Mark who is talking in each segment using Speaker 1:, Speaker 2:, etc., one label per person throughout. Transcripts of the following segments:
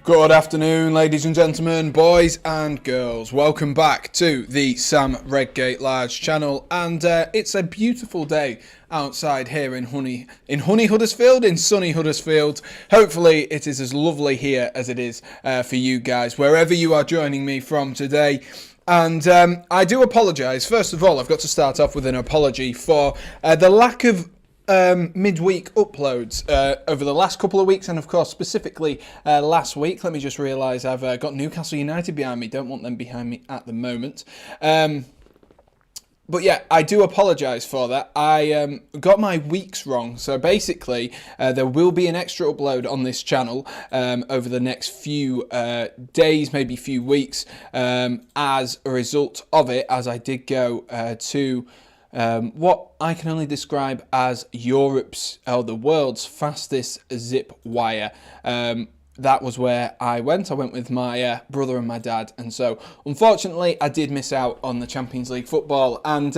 Speaker 1: Good afternoon, ladies and gentlemen, boys and girls. Welcome back to the Sam Redgate-Large channel, and it's a beautiful day outside here in sunny Huddersfield. Hopefully it is as lovely here as it is for you guys, wherever you are joining me from today. And I do apologise. First of all, I've got to start off with an apology for the lack of midweek uploads over the last couple of weeks, and of course specifically last week. Let me just realise I've got Newcastle United behind me. Don't want them behind me at the moment. But yeah, I do apologise for that. I got my weeks wrong. So basically, there will be an extra upload on this channel over the next few days, maybe few weeks, as a result of it, as I did go to what I can only describe as Europe's, the world's fastest zip wire. That was where I went. I went with my brother and my dad. And so, unfortunately, I did miss out on the Champions League football. And,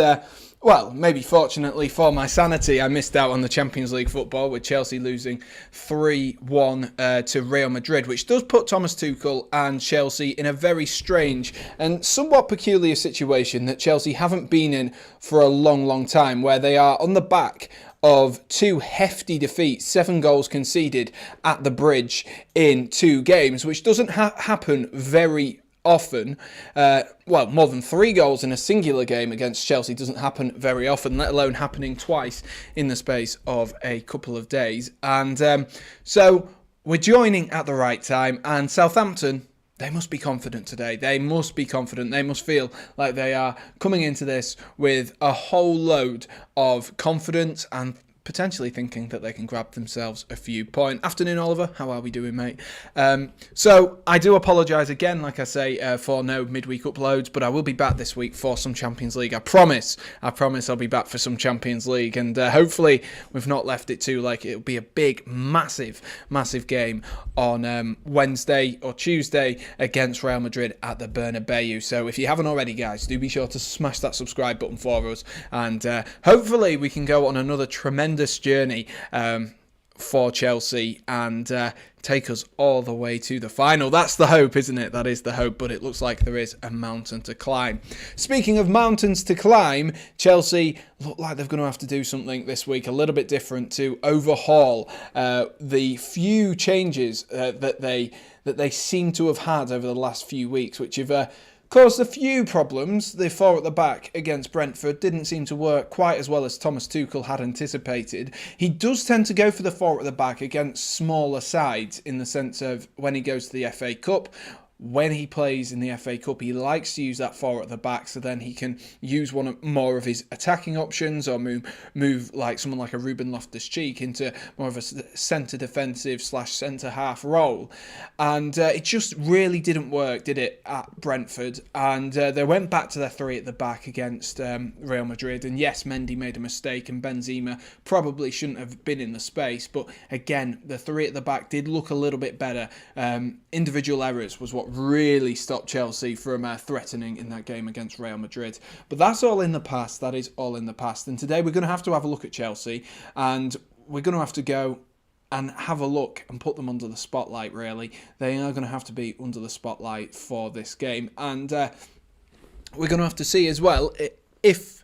Speaker 1: well, maybe fortunately for my sanity, I missed out on the Champions League football with Chelsea losing 3-1 to Real Madrid, which does put Thomas Tuchel and Chelsea in a very strange and somewhat peculiar situation that Chelsea haven't been in for a long, long time, where they are on the back of two hefty defeats, 7 goals conceded at the Bridge in 2 games, which doesn't happen very often. Well, more than 3 goals in a singular game against Chelsea doesn't happen very often, let alone happening twice in the space of a couple of days. And so we're joining at the right time, and Southampton, they must be confident today. They must be confident. They must feel like they are coming into this with a whole load of confidence and potentially thinking that they can grab themselves a few points. Afternoon, Oliver. How are we doing, mate? So I do apologise again, like I say, for no midweek uploads, but I will be back this week for some Champions League. I promise I'll be back for some Champions League, and hopefully we've not left it too like it'll be a big, massive game on Wednesday or Tuesday against Real Madrid at the Bernabeu. So if you haven't already, guys, do be sure to smash that subscribe button for us, and hopefully we can go on another tremendous journey for Chelsea and take us all the way to the final. That's the hope, isn't it? That is the hope, but it looks like there is a mountain to climb. Speaking of mountains to climb, Chelsea look like they're going to have to do something this week a little bit different to overhaul the few changes that they seem to have had over the last few weeks, which have caused a few problems. The 4 at the back against Brentford didn't seem to work quite as well as Thomas Tuchel had anticipated. He does tend to go for the 4 at the back against smaller sides, in the sense of when he goes to the FA Cup. When he plays in the FA Cup, he likes to use that 4 at the back, so then he can use more of his attacking options, or move like someone like a Ruben Loftus-Cheek into more of a centre defensive / centre half role. And it just really didn't work, did it, at Brentford? And they went back to their 3 at the back against Real Madrid. And yes, Mendy made a mistake, and Benzema probably shouldn't have been in the space. But again, the 3 at the back did look a little bit better. Individual errors was what really stopped Chelsea from threatening in that game against Real Madrid. But that's all in the past. That is all in the past. And today we're going to have a look at Chelsea, and we're going to have to go and have a look and put them under the spotlight, really. They are going to have to be under the spotlight for this game. And we're going to have to see as well if,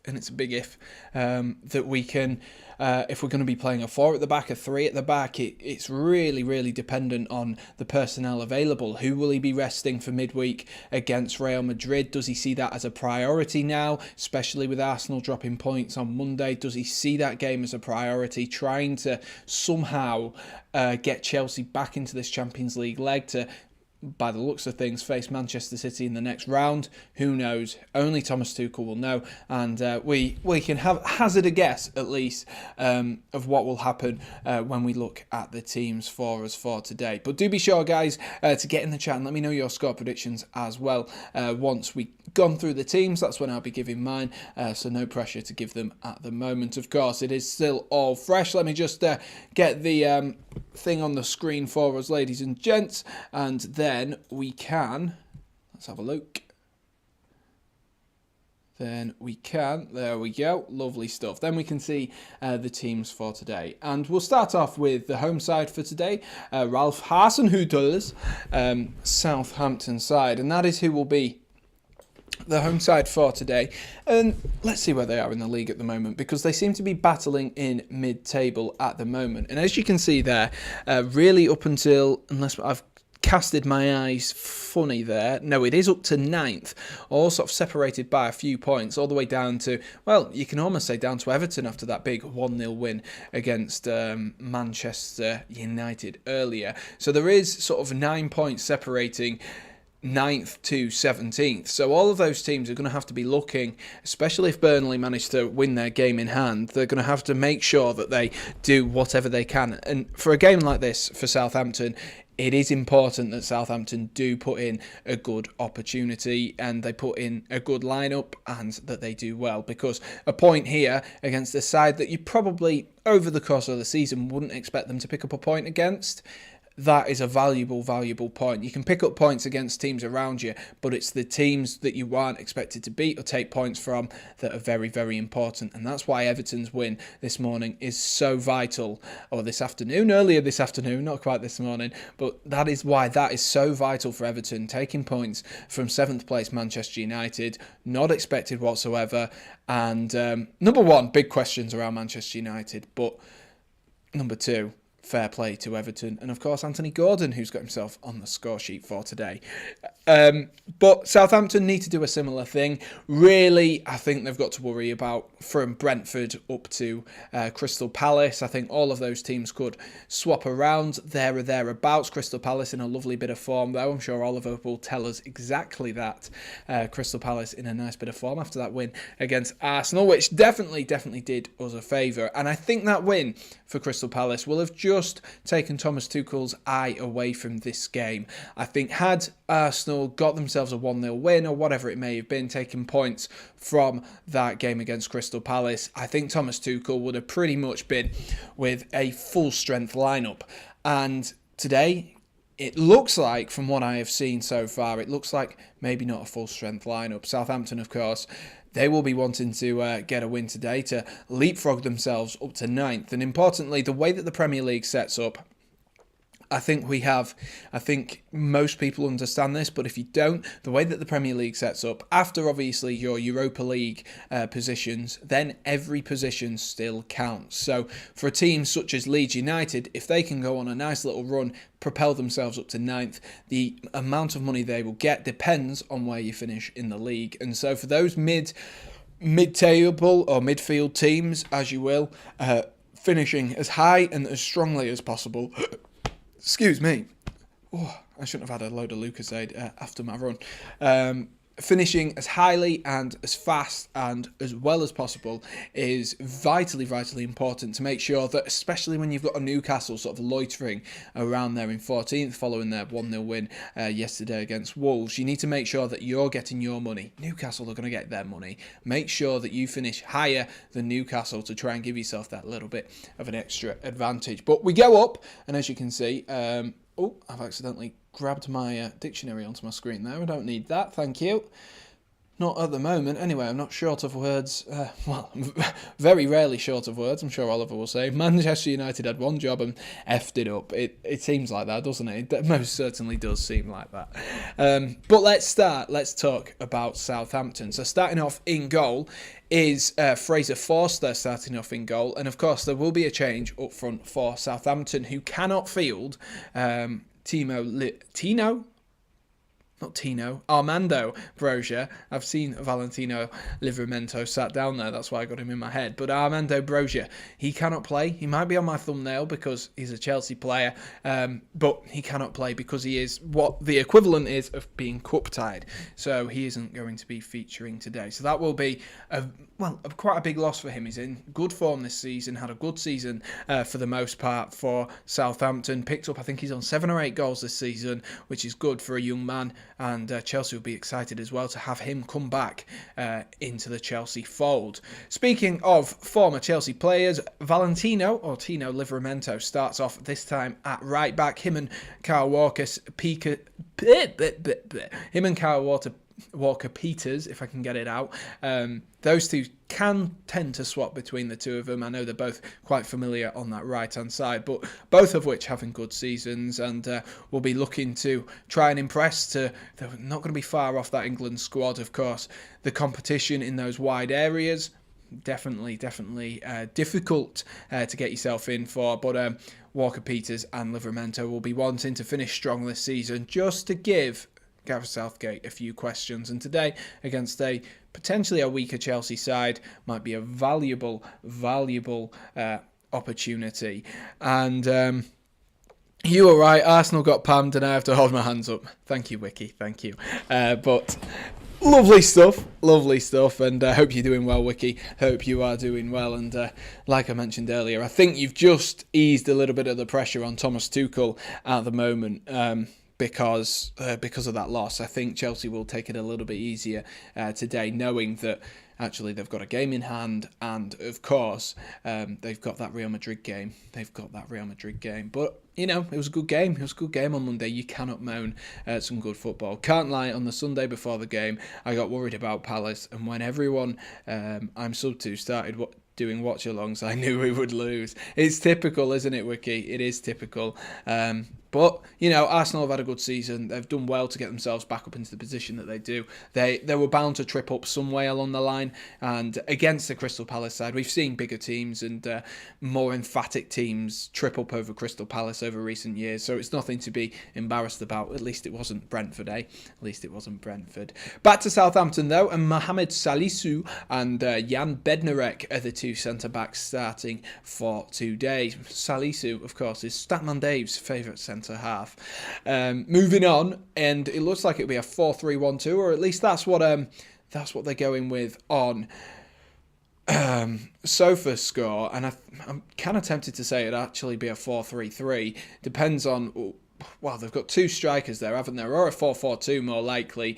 Speaker 1: and it's a big if, that we can, if we're going to be playing a 4 at the back, a 3 at the back, it's really, really dependent on the personnel available. Who will he be resting for midweek against Real Madrid? Does he see that as a priority now, especially with Arsenal dropping points on Monday? Does he see that game as a priority, trying to somehow get Chelsea back into this Champions League leg to, by the looks of things, face Manchester City in the next round? Who knows? Only Thomas Tuchel will know, and we can hazard a guess at least of what will happen when we look at the teams for us for today. But do be sure, guys, to get in the chat and let me know your score predictions as well. Once we gone through the teams, that's when I'll be giving mine, so no pressure to give them at the moment. Of course, it is still all fresh. Let me just get the thing on the screen for us, ladies and gents, and then we can, let's have a look. then we can. There we go. Lovely stuff. Then we can see the teams for today. And we'll start off with the home side for today. Ralph Hasenhüttl's Southampton side. And that is who will be the home side for today. And let's see where they are in the league at the moment, because they seem to be battling in mid-table at the moment. And as you can see there, really up until, unless I've casted my eyes funny there. No, it is up to 9th, all sort of separated by a few points, all the way down to, well, you can almost say down to Everton after that big 1-0 win against Manchester United earlier. So there is sort of 9 points separating 9th to 17th. So all of those teams are going to have to be looking, especially if Burnley manage to win their game in hand, they're going to have to make sure that they do whatever they can. And for a game like this, for Southampton, it is important that Southampton do put in a good opportunity and they put in a good lineup and that they do well, because a point here against a side that you probably over the course of the season wouldn't expect them to pick up a point against, that is a valuable point. You can pick up points against teams around you, but it's the teams that you aren't expected to beat or take points from that are very, very important. And that's why Everton's win this morning is so vital, or earlier this afternoon, not quite this morning, but that is why that is so vital for Everton, taking points from 7th place Manchester United, not expected whatsoever. And number one, big questions around Manchester United, but number two, fair play to Everton. And of course, Anthony Gordon, who's got himself on the score sheet for today. But Southampton need to do a similar thing. Really, I think they've got to worry about from Brentford up to Crystal Palace. I think all of those teams could swap around there or thereabouts. Crystal Palace in a lovely bit of form, though. I'm sure Oliver will tell us exactly that. Crystal Palace in a nice bit of form after that win against Arsenal, which definitely did us a favour. And I think that win for Crystal Palace will have just taken Thomas Tuchel's eye away from this game. I think had Arsenal got themselves a 1-0 win or whatever it may have been, taking points from that game against Crystal Palace, I think Thomas Tuchel would have pretty much been with a full strength lineup. And today, it looks like, from what I have seen so far, it looks like maybe not a full strength lineup. Southampton, of course, they will be wanting to get a win today to leapfrog themselves up to 9th. And importantly, the way that the Premier League sets up, I think most people understand this, but if you don't, the way that the Premier League sets up, after obviously your Europa League positions, then every position still counts. So for a team such as Leeds United, if they can go on a nice little run, propel themselves up to 9th, the amount of money they will get depends on where you finish in the league. And so for those mid-table or midfield teams, as you will, finishing as high and as strongly as possible. Excuse me. Oh, I shouldn't have had a load of Lucozade after my run. Finishing as highly and as fast and as well as possible is vitally important to make sure that, especially when you've got a Newcastle sort of loitering around there in 14th following their 1-0 win yesterday against Wolves, you need to make sure that you're getting your money. Newcastle are going to get their money. Make sure that you finish higher than Newcastle to try and give yourself that little bit of an extra advantage. But we go up, and as you can see, I've accidentally grabbed my dictionary onto my screen there. I don't need that, thank you. Not at the moment. Anyway, I'm not short of words. I'm very rarely short of words, I'm sure Oliver will say. Manchester United had one job and effed it up. It seems like that, doesn't it? It most certainly does seem like that. But let's talk about Southampton. So starting off in goal is Fraser Forster starting off in goal. And of course, there will be a change up front for Southampton, who cannot field Armando Broja. I've seen Valentino Livramento sat down there, that's why I got him in my head. But Armando Broja, he cannot play. He might be on my thumbnail because he's a Chelsea player, but he cannot play because he is what the equivalent is of being cup-tied. So he isn't going to be featuring today. So that will be quite a big loss for him. He's in good form this season, had a good season for the most part for Southampton. Picked up, I think he's on 7 or 8 goals this season, which is good for a young man. And Chelsea will be excited as well to have him come back into the Chelsea fold. Speaking of former Chelsea players, Tino Livramento starts off this time at right back. Him and Kyle Walker Walker-Peters, if I can get it out. Those two can tend to swap between the two of them. I know they're both quite familiar on that right-hand side, but both of which having good seasons, and will be looking to try and impress. They're not going to be far off that England squad, of course. The competition in those wide areas, definitely difficult to get yourself in for, but Walker-Peters and Livramento will be wanting to finish strong this season, just to give Gareth Southgate a few questions. And today, against a potentially a weaker Chelsea side, might be a valuable opportunity. And you were right, Arsenal got panned and I have to hold my hands up. Thank you, Wiki, thank you. But lovely stuff, and I hope you're doing well, Wiki. Hope you are doing well, and like I mentioned earlier, I think you've just eased a little bit of the pressure on Thomas Tuchel at the moment. Because of that loss. I think Chelsea will take it a little bit easier today, knowing that actually they've got a game in hand, and of course they've got that Real Madrid game. But you know, it was a good game. It was a good game on Monday. You cannot moan at some good football. Can't lie, on the Sunday before the game, I got worried about Palace, and when everyone I'm sub to started doing watch-alongs, I knew we would lose. It's typical, isn't it, Wiki? It is typical. But, you know, Arsenal have had a good season. They've done well to get themselves back up into the position that they do. They were bound to trip up some way along the line. And against the Crystal Palace side, we've seen bigger teams and more emphatic teams trip up over Crystal Palace over recent years. So it's nothing to be embarrassed about. At least it wasn't Brentford, eh? At least it wasn't Brentford. Back to Southampton, though. And Mohamed Salisu and Jan Bednarek are the two centre-backs starting for today. Salisu, of course, is Statman Dave's favourite centre half. Moving on, and it looks like it'll be a 4-3-1-2, or at least that's what they're going with on SofaScore, and I'm kind of tempted to say it'd actually be a 4-3-3. Depends on, well, they've got two strikers there, haven't they? Or a 4-4-2 more likely.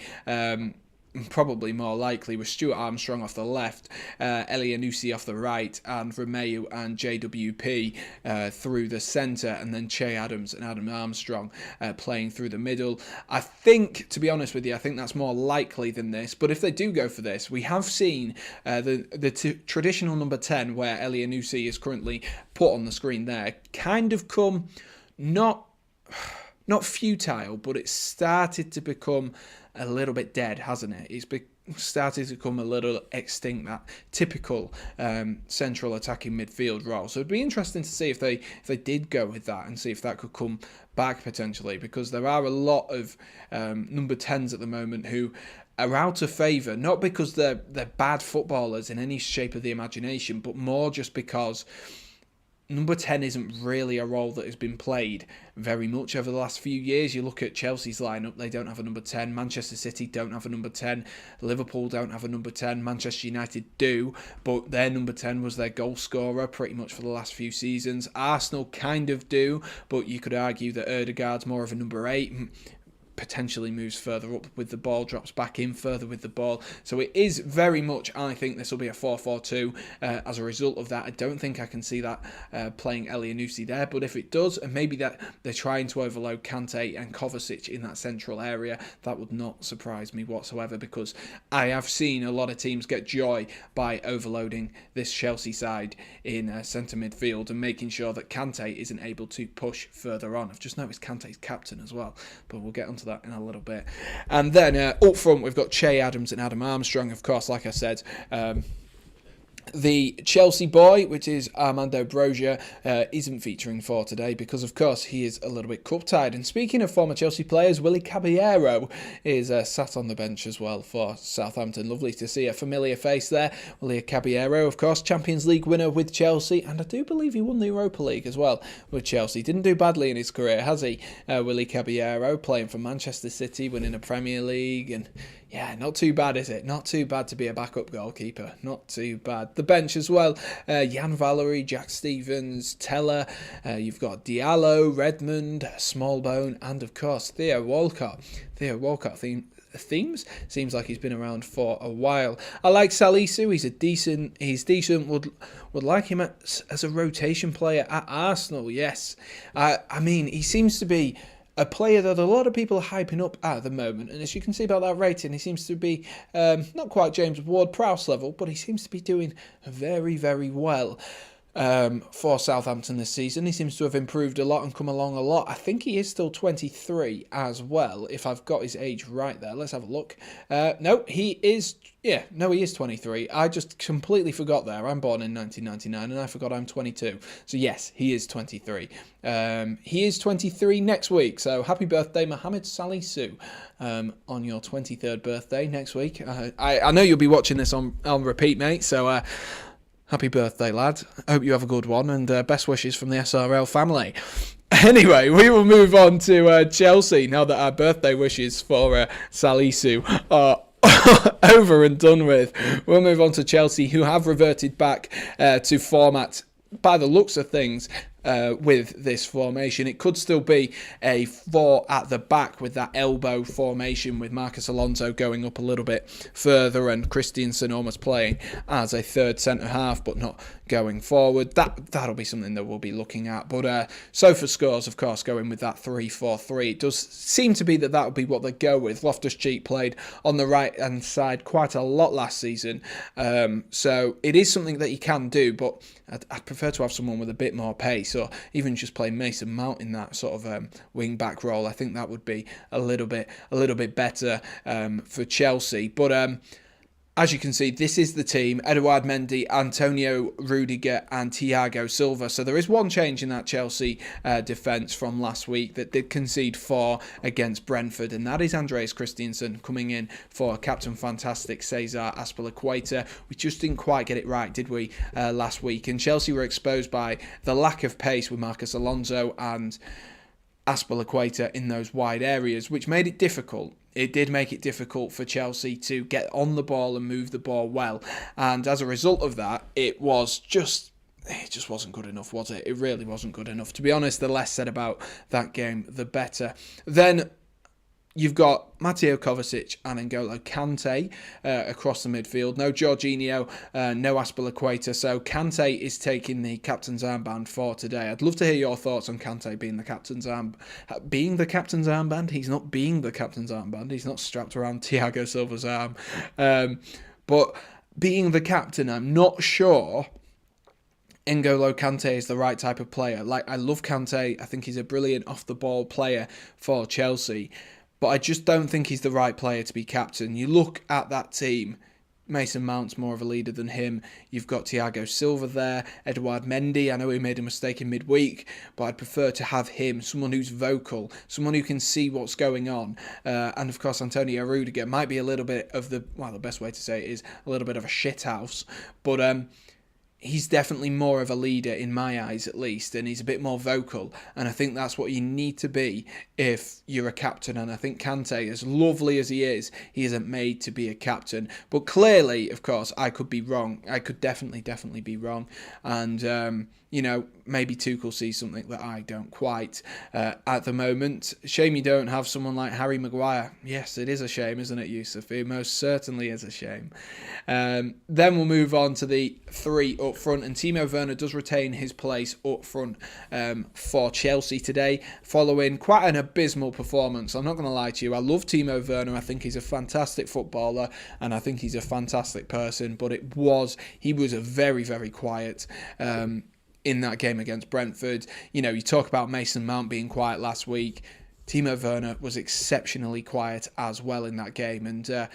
Speaker 1: Probably more likely, with Stuart Armstrong off the left, Elianusi off the right, and Romeu and JWP through the centre, and then Che Adams and Adam Armstrong playing through the middle. I think, to be honest with you, I think that's more likely than this, but if they do go for this, we have seen the traditional number 10, where Elianusi is currently put on the screen there, kind of come not futile, but it's started to become a little bit dead, hasn't it? It's started to become a little extinct, that typical central attacking midfield role. So it'd be interesting to see if they did go with that, and see if that could come back potentially, because there are a lot of number 10s at the moment who are out of favour, not because they're bad footballers in any shape of the imagination, but more just because number 10 isn't really a role that has been played very much over the last few years. You look at Chelsea's lineup, they don't have a number 10. Manchester City don't have a number 10. Liverpool don't have a number 10. Manchester United do, but their number 10 was their goal scorer pretty much for the last few seasons. Arsenal kind of do, but you could argue that Ødegaard's more of a number 8. Potentially moves further up with the ball, drops back in further with the ball. So it is very much, I think this will be a 4-4-2 as a result of that. I don't think I can see that playing Elianusi there, but if it does, and maybe that they're trying to overload Kante and Kovacic in that central area, that would not surprise me whatsoever, because I have seen a lot of teams get joy by overloading this Chelsea side in centre midfield and making sure that Kante isn't able to push further on. I've just noticed Kante's captain as well, but we'll get onto that in a little bit. And then up front we've got Che Adams and Adam Armstrong, of course, like I said. The Chelsea boy, which is Armando Broja, isn't featuring for today because, of course, he is a little bit cup-tied. And speaking of former Chelsea players, Willy Caballero is sat on the bench as well for Southampton. Lovely to see a familiar face there. Willy Caballero, of course, Champions League winner with Chelsea, and I do believe he won the Europa League as well with Chelsea. Didn't do badly in his career, has he? Willy Caballero, playing for Manchester City, winning a Premier League, and yeah, not too bad, is it? Not too bad to be a backup goalkeeper. Not too bad. The bench as well. Jan Valery, Jack Stevens, Teller. You've got Diallo, Redmond, Smallbone, and of course Theo Walcott. Theo Walcott themes. Seems like he's been around for a while. I like Salisu. He's decent. Would like him as a rotation player at Arsenal. Yes. I mean, he seems to be a player that a lot of people are hyping up at the moment. And as you can see by that rating, he seems to be not quite James Ward-Prowse level, but he seems to be doing very, very well for Southampton this season. He seems to have improved a lot and come along a lot. I think he is still 23 as well, if I've got his age right there. Let's have a look. No, he is... Yeah, no, he is 23. I just completely forgot there. I'm born in 1999 and I forgot I'm 22. So yes, he is 23. He is 23 next week. So happy birthday, Mohamed Salisu, on your 23rd birthday next week. I know you'll be watching this on repeat, mate. So happy birthday, lad. Hope you have a good one, and best wishes from the SRL family. Anyway, we will move on to Chelsea now that our birthday wishes for Salisu are over and done with. We'll move on to Chelsea, who have reverted back to format by the looks of things. With this formation, it could still be a 4 at the back with that elbow formation, with Marcus Alonso going up a little bit further and Christensen almost playing as a third centre half, but not going forward. That'll be something that we'll be looking at. But Sofa scores, of course, going with that 3-4-3. It does seem to be that will be what they go with. Loftus-Cheek played on the right hand side quite a lot last season, so it is something that you can do, but I'd prefer to have someone with a bit more pace, or even just play Mason Mount in that sort of wing back role. I think that would be a little bit better for Chelsea. But as you can see, this is the team: Eduard Mendy, Antonio Rudiger and Thiago Silva. So there is one change in that Chelsea defence from last week that did concede 4 against Brentford, and that is Andreas Christensen coming in for Captain Fantastic Cesar Azpilicueta. We just didn't quite get it right, did we, last week? And Chelsea were exposed by the lack of pace with Marcus Alonso and Azpilicueta in those wide areas, which made it difficult. It did make it difficult for Chelsea to get on the ball and move the ball well. And as a result of that, it just wasn't good enough, was it? It really wasn't good enough. To be honest, the less said about that game, the better. Then you've got Mateo Kovacic and N'Golo Kante across the midfield. No Jorginho, no Azpilicueta. So Kante is taking the captain's armband for today. I'd love to hear your thoughts on Kante being the captain's armband. He's not being the captain's armband. He's not strapped around Thiago Silva's arm. But being the captain, I'm not sure N'Golo Kante is the right type of player. Like, I love Kante. I think he's a brilliant off-the-ball player for Chelsea. But I just don't think he's the right player to be captain. You look at that team, Mason Mount's more of a leader than him. You've got Thiago Silva there, Eduard Mendy. I know he made a mistake in midweek, but I'd prefer to have him, someone who's vocal, someone who can see what's going on. And of course, Antonio Rudiger might be a little bit of the best way to say it is a little bit of a shithouse. But he's definitely more of a leader in my eyes, at least, and he's a bit more vocal, and I think that's what you need to be if you're a captain. And I think Kante, as lovely as he isn't made to be a captain. But clearly, of course, I could be wrong. I could definitely be wrong, and maybe Tuchel sees something that I don't quite at the moment. Shame you don't have someone like Harry Maguire. Yes, it is a shame, isn't it, Yusuf? It most certainly is a shame. Then we'll move on to the 3 up front, and Timo Werner does retain his place up front for Chelsea today, following quite an abysmal performance. I'm not going to lie to you. I love Timo Werner. I think he's a fantastic footballer, and I think he's a fantastic person, but he was a very, very quiet in that game against Brentford. You talk about Mason Mount being quiet last week. Timo Werner was exceptionally quiet as well in that game, and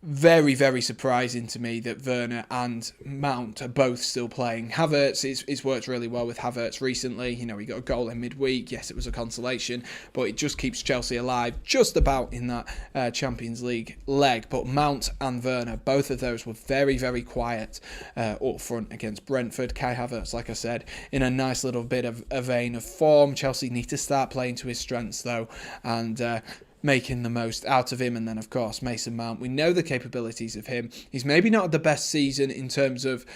Speaker 1: very, very surprising to me that Werner and Mount are both still playing. Havertz is worked really well with Havertz recently. He got a goal in midweek. Yes, it was a consolation, but it just keeps Chelsea alive just about in that Champions League leg. But Mount and Werner, both of those were very, very quiet up front against Brentford. Kai Havertz, like I said, in a nice little bit of a vein of form. Chelsea need to start playing to his strengths, though, and making the most out of him. And then, of course, Mason Mount. We know the capabilities of him. He's maybe not the best season in terms of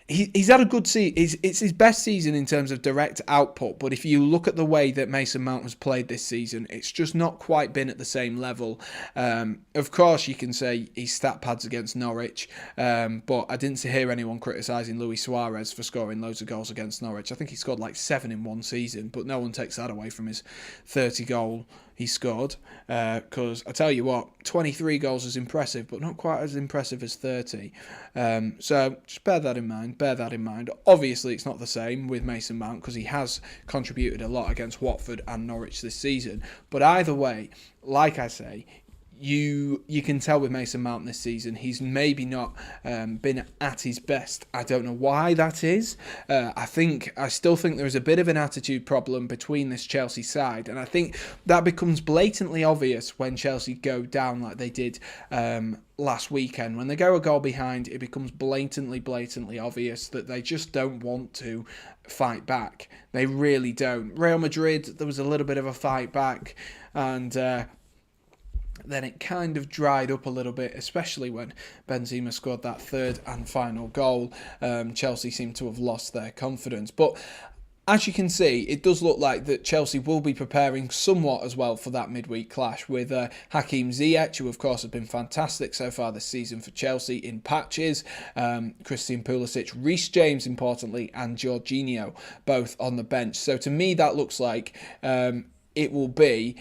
Speaker 1: he's had a good season. It's his best season in terms of direct output, but if you look at the way that Mason Mount has played this season, it's just not quite been at the same level. Of course, you can say he's stat pads against Norwich, but I didn't hear anyone criticising Luis Suarez for scoring loads of goals against Norwich. I think he scored like 7 in one season, but no one takes that away from his 30 goal he scored, because I tell you what, 23 goals is impressive, but not quite as impressive as 30. So just bear that in mind. Obviously, it's not the same with Mason Mount because he has contributed a lot against Watford and Norwich this season. But either way, like I say, you can tell with Mason Mount this season, he's maybe not been at his best. I don't know why that is. I still think there is a bit of an attitude problem between this Chelsea side, and I think that becomes blatantly obvious when Chelsea go down like they did last weekend. When they go a goal behind, it becomes blatantly obvious that they just don't want to fight back. They really don't. Real Madrid, there was a little bit of a fight back, and then it kind of dried up a little bit, especially when Benzema scored that third and final goal. Chelsea seemed to have lost their confidence. But as you can see, it does look like that Chelsea will be preparing somewhat as well for that midweek clash with Hakim Ziyech, who of course has been fantastic so far this season for Chelsea in patches, Christian Pulisic, Reece James importantly, and Jorginho both on the bench. So to me that looks like it will be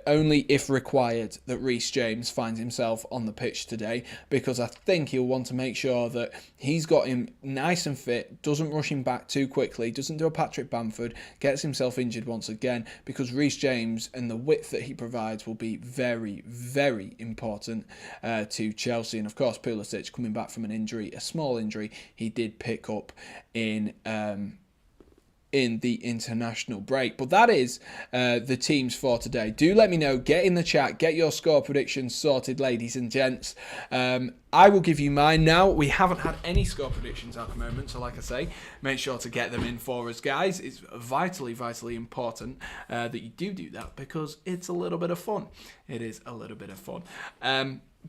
Speaker 1: only if required that Reece James finds himself on the pitch today, because I think he'll want to make sure that he's got him nice and fit, doesn't rush him back too quickly, doesn't do a Patrick Bamford, gets himself injured once again, because Reece James and the width that he provides will be very, very important to Chelsea. And of course, Pulisic coming back from an injury, a small injury, he did pick up in the international break. But that is the teams for today. Do let me know, get in the chat, get your score predictions sorted, ladies and gents. I will give you mine now. We haven't had any score predictions at the moment, so like I say, make sure to get them in for us, guys. It's vitally important that you do that, because it's a little bit of fun. It is a little bit of fun.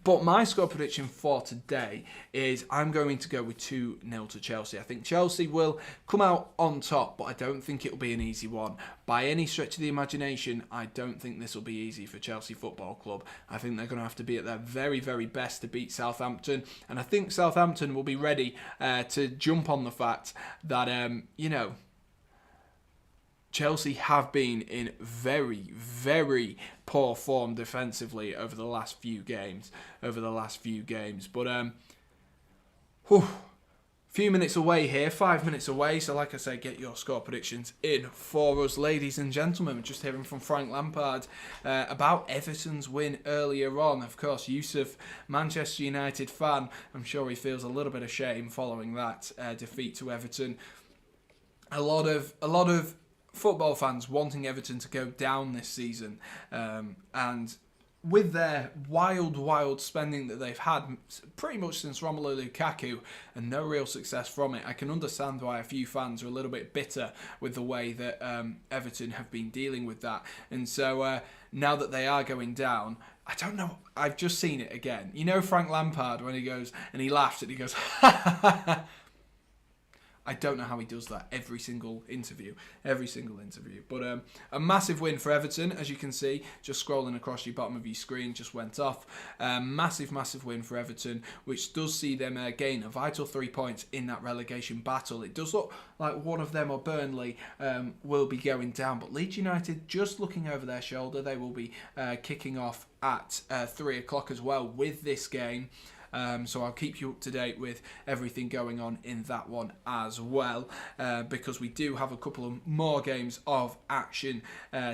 Speaker 1: But my score prediction for today is I'm going to go with 2-0 to Chelsea. I think Chelsea will come out on top, but I don't think it'll be an easy one. By any stretch of the imagination, I don't think this will be easy for Chelsea Football Club. I think they're going to have to be at their very, very best to beat Southampton. And I think Southampton will be ready to jump on the fact that, Chelsea have been in very, very poor form defensively over the last few games. But few minutes away here, 5 minutes away. So like I say, get your score predictions in for us, ladies and gentlemen. We're just hearing from Frank Lampard about Everton's win earlier on. Of course, Yusuf, Manchester United fan, I'm sure he feels a little bit of shame following that defeat to Everton. A lot of football fans wanting Everton to go down this season, and with their wild spending that they've had pretty much since Romelu Lukaku and no real success from it, I can understand why a few fans are a little bit bitter with the way that Everton have been dealing with that. And so now that they are going down, I don't know, I've just seen it again. You know Frank Lampard when he goes and he laughs and he goes ha ha ha ha. I don't know how he does that every single interview. But a massive win for Everton, as you can see, just scrolling across your bottom of your screen, just went off. Massive win for Everton, which does see them gain a vital 3 points in that relegation battle. It does look like one of them or Burnley will be going down, but Leeds United just looking over their shoulder. They will be kicking off at 3 o'clock as well with this game. So I'll keep you up to date with everything going on in that one as well, because we do have a couple of more games of action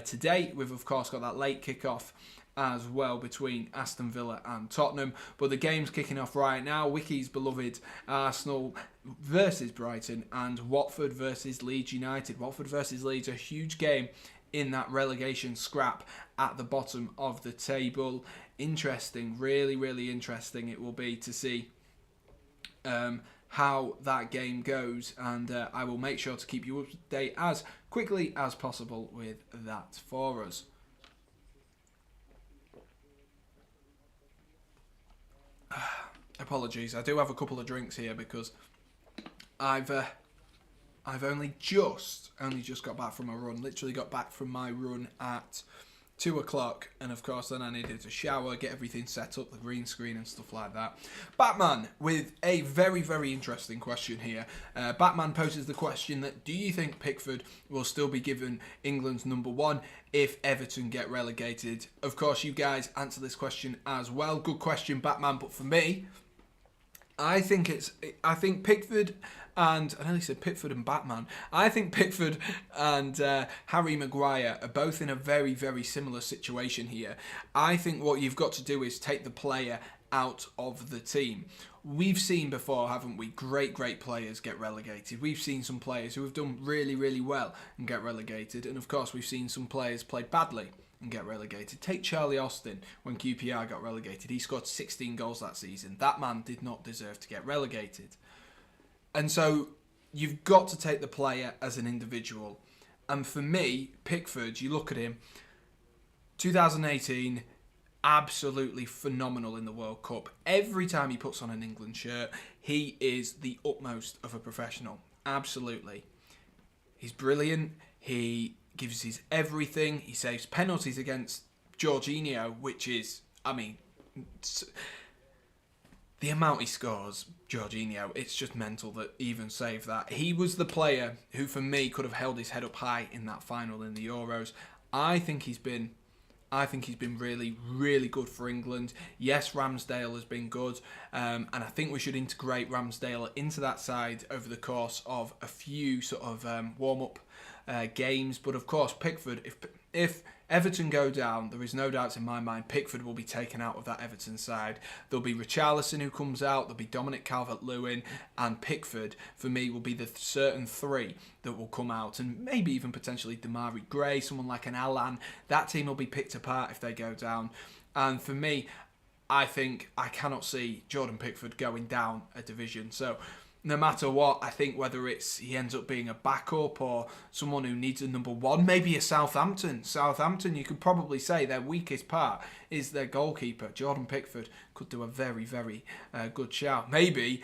Speaker 1: today. We've of course got that late kickoff as well between Aston Villa and Tottenham, but the game's kicking off right now. Wiki's beloved Arsenal versus Brighton and Watford versus Leeds United. Watford versus Leeds, a huge game in that relegation scrap at the bottom of the table. Interesting, really interesting it will be to see how that game goes, and I will make sure to keep you up to date as quickly as possible with that for us. Apologies, I do have a couple of drinks here because I've I've only just got back from a run. Literally got back from my run at 2 o'clock, and of course then I needed to shower, get everything set up, the green screen and stuff like that. Batman with a very, very interesting question here. Batman poses the question that, do you think Pickford will still be given England's number one if Everton get relegated? Of course you guys answer this question as well. Good question, Batman, but for me, I think Pickford and I nearly said Pickford and Batman. I think Pickford and Harry Maguire are both in a very, very similar situation here. I think what you've got to do is take the player out of the team. We've seen before, haven't we, great players get relegated. We've seen some players who have done really, really well and get relegated. And of course, we've seen some players play badly and get relegated. Take Charlie Austin when QPR got relegated. He scored 16 goals that season. That man did not deserve to get relegated. And so you've got to take the player as an individual. And for me, Pickford, you look at him, 2018, absolutely phenomenal in the World Cup. Every time he puts on an England shirt, he is the utmost of a professional. Absolutely. He's brilliant. He gives his everything. He saves penalties against Jorginho, which is, I mean, the amount he scores, Jorginho, it's just mental that even saved that. He was the player who, for me, could have held his head up high in that final in the Euros. I think he's been really, really good for England. Yes, Ramsdale has been good, and I think we should integrate Ramsdale into that side over the course of a few sort of warm-up games. But of course, Pickford, if Everton go down, there is no doubt in my mind Pickford will be taken out of that Everton side. There'll be Richarlison who comes out, there'll be Dominic Calvert-Lewin, and Pickford, for me, will be the certain three that will come out, and maybe even potentially Demarai Gray, someone like an Alan. That team will be picked apart if they go down. And for me, I think I cannot see Jordan Pickford going down a division. So no matter what, I think whether it's he ends up being a backup or someone who needs a number one, maybe a Southampton. Southampton, you could probably say their weakest part is their goalkeeper. Jordan Pickford could do a very, very good shout. Maybe,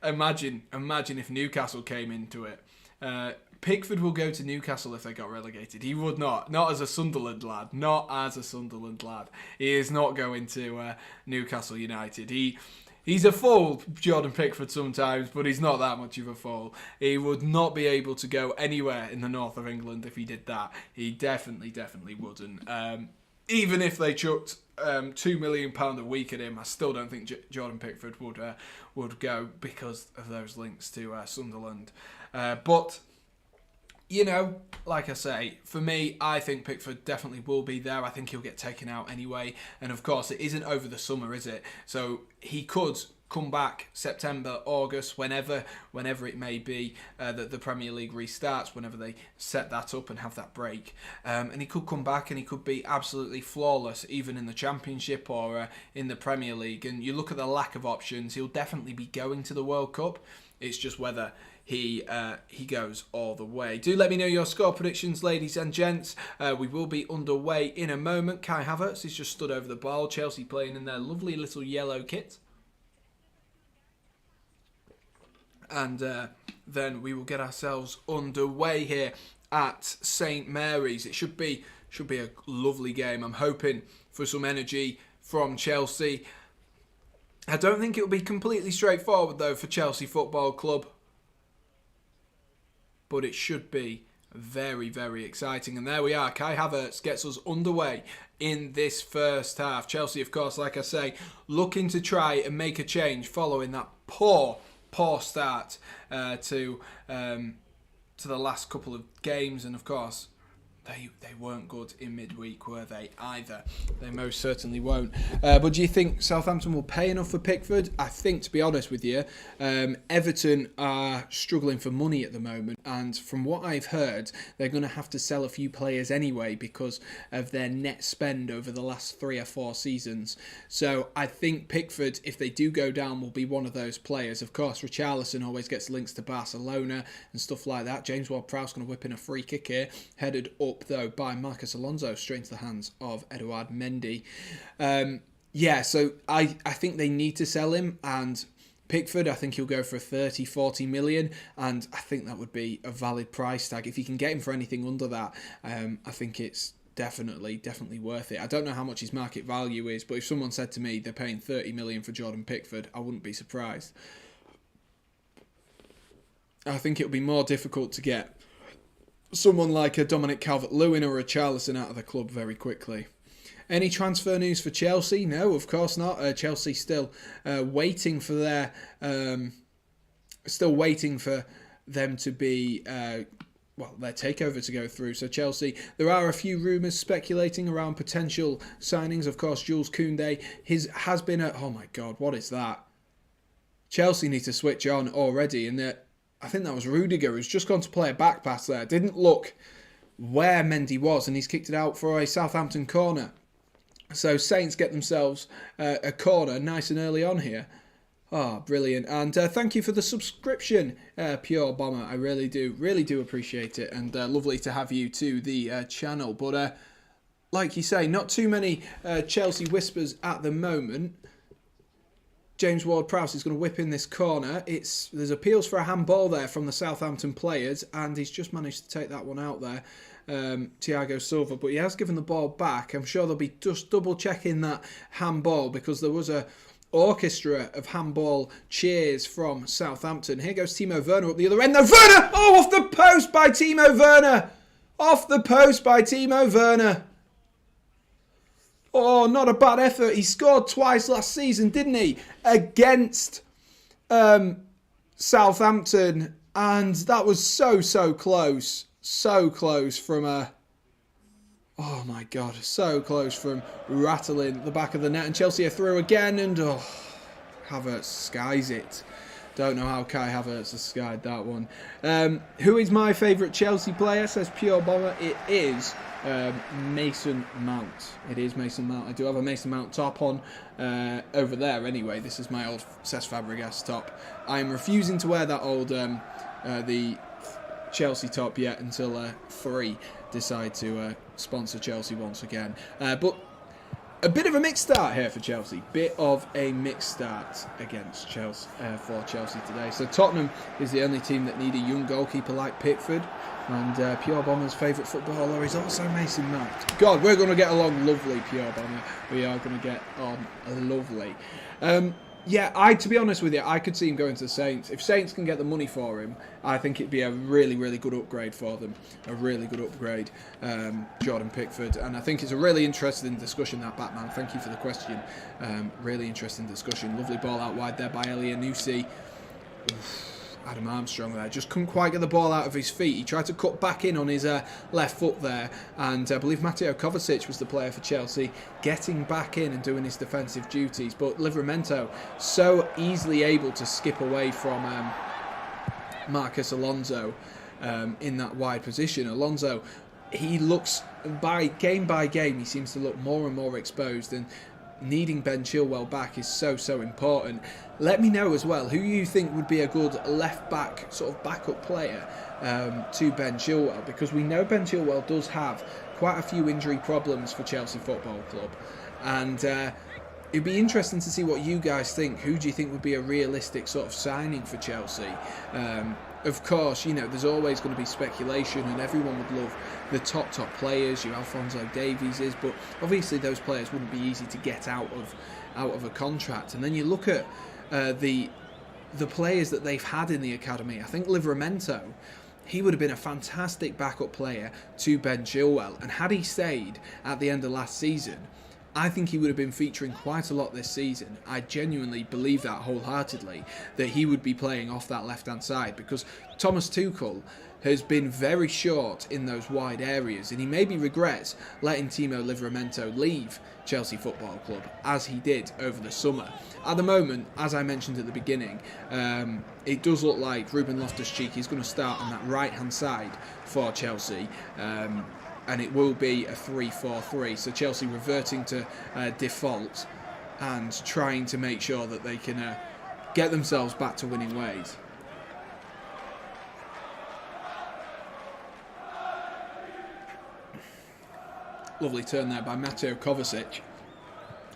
Speaker 1: imagine if Newcastle came into it. Pickford will go to Newcastle if they got relegated. He would not. Not as a Sunderland lad. Not as a Sunderland lad. He is not going to Newcastle United. He's a fool, Jordan Pickford, sometimes, but he's not that much of a fool. He would not be able to go anywhere in the north of England if he did that. He definitely wouldn't. Even if they chucked £2 million a week at him, I still don't think Jordan Pickford would go because of those links to Sunderland. But you know, like I say, for me, I think Pickford definitely will be there. I think he'll get taken out anyway. And of course, it isn't over the summer, is it? So he could come back September, August, whenever it may be that the Premier League restarts, whenever they set that up and have that break. And he could come back and he could be absolutely flawless, even in the Championship or in the Premier League. And you look at the lack of options, he'll definitely be going to the World Cup. It's just whether he goes all the way. Do let me know your score predictions, ladies and gents. We will be underway in a moment. Kai Havertz is just stood over the ball. Chelsea playing in their lovely little yellow kit. And then we will get ourselves underway here at St Mary's. It should be a lovely game. I'm hoping for some energy from Chelsea. I don't think it will be completely straightforward though for Chelsea Football Club. But it should be very, very exciting. And there we are. Kai Havertz gets us underway in this first half. Chelsea, of course, like I say, looking to try and make a change following that poor start to the last couple of games. And, of course, they weren't good in midweek, were they, either? They most certainly won't. But do you think Southampton will pay enough for Pickford? I think, to be honest with you, Everton are struggling for money at the moment. And from what I've heard, they're going to have to sell a few players anyway because of their net spend over the last 3 or 4 seasons. So I think Pickford, if they do go down, will be one of those players. Of course, Richarlison always gets links to Barcelona and stuff like that. James Ward-Prowse going to whip in a free kick here, headed up though by Marcus Alonso straight into the hands of Eduard Mendy. So I think they need to sell him, and Pickford, I think he'll go for 30, 40 million, and I think that would be a valid price tag. If you can get him for anything under that, I think it's definitely worth it. I don't know how much his market value is, but if someone said to me they're paying 30 million for Jordan Pickford, I wouldn't be surprised. I think it'll be more difficult to get someone like a Dominic Calvert-Lewin or a Charlison out of the club very quickly. Any transfer news for Chelsea? No, of course not. Chelsea still waiting for their, them to be, their takeover to go through. So Chelsea, there are a few rumours speculating around potential signings. Of course, Jules Koundé has been a, oh my God, what is that? Chelsea need to switch on already, and I think that was Rudiger who's just gone to play a back pass there. Didn't look where Mendy was, and he's kicked it out for a Southampton corner. So Saints get themselves a corner nice and early on here. Oh, brilliant. And thank you for the subscription, Pure Bomber. I really do appreciate it. And lovely to have you to the channel. But like you say, not too many Chelsea whispers at the moment. James Ward-Prowse is going to whip in this corner. There's appeals for a handball there from the Southampton players, and he's just managed to take that one out there, Thiago Silva. But he has given the ball back. I'm sure they'll be just double-checking that handball because there was a orchestra of handball cheers from Southampton. Here goes Timo Werner up the other end. No, Werner! Oh, off the post by Timo Werner! Off the post by Timo Werner. Oh, not a bad effort. He scored twice last season, didn't he? Against Southampton. And that was so close. So close from a... Oh my God, so close from rattling the back of the net. And Chelsea are through again. And Havertz skies it. Don't know how Kai Havertz has skied that one. Who is my favourite Chelsea player, says Pure Bomber. It is Mason Mount. It is Mason Mount. I do have a Mason Mount top on over there anyway. This is my old Cesc Fabregas top. I am refusing to wear that old the Chelsea top yet until 3 decide to sponsor Chelsea once again. But a bit of a mixed start here for Chelsea. Bit of a mixed start against Chelsea for Chelsea today. So Tottenham is the only team that need a young goalkeeper like Pickford. And Pure Bomber's favourite footballer is also Mason Mount. God, we're going to get along lovely, Pure Bomber. We are going to get on lovely. Yeah, to be honest with you, I could see him going to the Saints. If Saints can get the money for him, I think it'd be a really good upgrade for them. A really good upgrade, Jordan Pickford. And I think it's a really interesting discussion, that Batman. Thank you for the question. Really interesting discussion. Lovely ball out wide there by Elyounoussi. Adam Armstrong there just couldn't quite get the ball out of his feet. He tried to cut back in on his left foot there, and I believe Mateo Kovacic was the player for Chelsea getting back in and doing his defensive duties. But Livramento so easily able to skip away from Marcus Alonso in that wide position. Alonso, he looks by game he seems to look more and more exposed, and needing Ben Chilwell back is so important. Let me know as well who you think would be a good left back sort of backup player to Ben Chilwell, because we know Ben Chilwell does have quite a few injury problems for Chelsea Football Club, and it'd be interesting to see what you guys think. Who do you think would be a realistic sort of signing for Chelsea? Of course, you know, there's always going to be speculation, and everyone would love the top players. Your Alphonso Davies is, but obviously those players wouldn't be easy to get out of a contract. And then you look at the players that they've had in the academy. I think Livramento, he would have been a fantastic backup player to Ben Chilwell, and had he stayed at the end of last season, I think he would have been featuring quite a lot this season. I genuinely believe that wholeheartedly, that he would be playing off that left-hand side, because Thomas Tuchel has been very short in those wide areas, and he maybe regrets letting Timo Livramento leave Chelsea Football Club, as he did over the summer. At the moment, as I mentioned at the beginning, it does look like Ruben Loftus-Cheek is going to start on that right-hand side for Chelsea, and it will be a 3-4-3. So Chelsea reverting to default and trying to make sure that they can get themselves back to winning ways. Lovely turn there by Mateo Kovacic.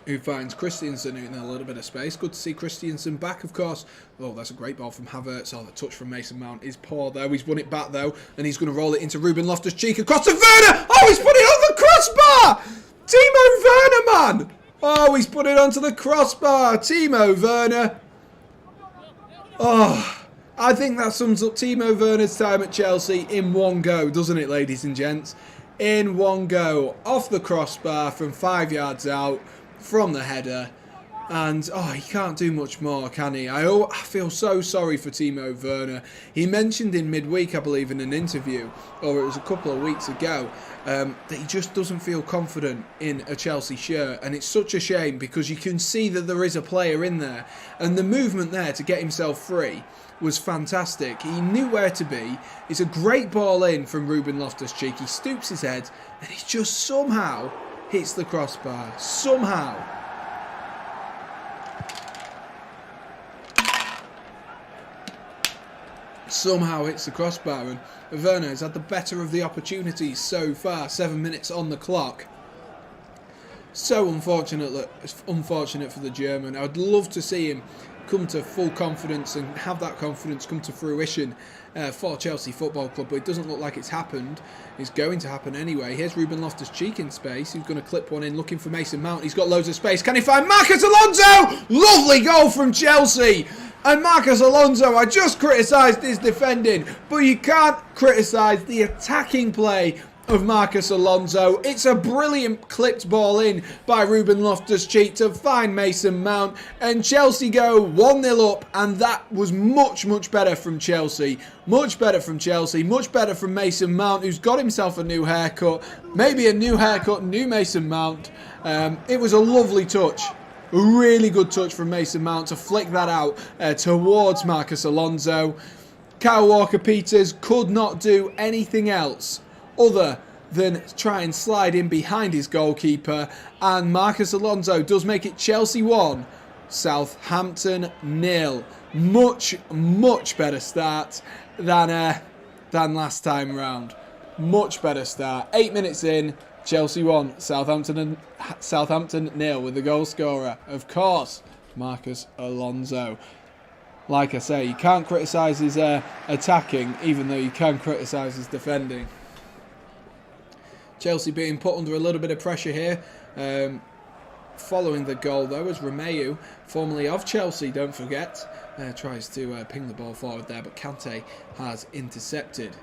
Speaker 1: who finds Christiansen in a little bit of space. Good to see Christiansen back, of course. Oh, that's a great ball from Havertz. Oh, the touch from Mason Mount is poor, though. He's won it back, though, and he's going to roll it into Ruben Loftus-Cheek across to Werner. Oh, he's put it on the crossbar. Timo Werner, man. Oh, he's put it onto the crossbar. Timo Werner. Oh, I think that sums up Timo Werner's time at Chelsea in one go, doesn't it, ladies and gents? In one go, off the crossbar from 5 yards out, from the header. And, oh, he can't do much more, can he? I feel so sorry for Timo Werner. He mentioned in midweek, I believe, in an interview, or it was a couple of weeks ago, that he just doesn't feel confident in a Chelsea shirt. And it's such a shame because you can see that there is a player in there. And the movement there to get himself free was fantastic. He knew where to be. It's a great ball in from Ruben Loftus-Cheek. He stoops his head and he just somehow hits the crossbar. Somehow. Somehow hits the crossbar, and Werner has had the better of the opportunities so far. 7 minutes on the clock. So unfortunate for the German. I'd love to see him come to full confidence and have that confidence come to fruition for Chelsea Football Club, but it doesn't look like it's happened. It's going to happen anyway. Here's Ruben Loftus-Cheek in space. He's going to clip one in, looking for Mason Mount. He's got loads of space. Can he find Marcus Alonso? Lovely goal from Chelsea. And Marcus Alonso, I just criticised his defending, but you can't criticise the attacking play of Marcus Alonso. It's a brilliant clipped ball in by Ruben Loftus-Cheek to find Mason Mount, and Chelsea go 1-0 up, and that was much, much better from Chelsea. Much better from Chelsea, much better from Mason Mount, who's got himself a new haircut. Maybe a new haircut, new Mason Mount. It was a lovely touch. A really good touch from Mason Mount to flick that out towards Marcus Alonso. Kyle Walker-Peters could not do anything else other than try and slide in behind his goalkeeper, and Marcus Alonso does make it Chelsea 1, Southampton 0. Much, much better start than last time round. Much better start. 8 minutes in, Chelsea 1, Southampton 0 with the goal scorer, of course, Marcus Alonso. Like I say, you can't criticise his attacking, even though you can criticise his defending. Chelsea being put under a little bit of pressure here. Following the goal, though, as Romeu, formerly of Chelsea, don't forget, tries to ping the ball forward there, but Kante has intercepted.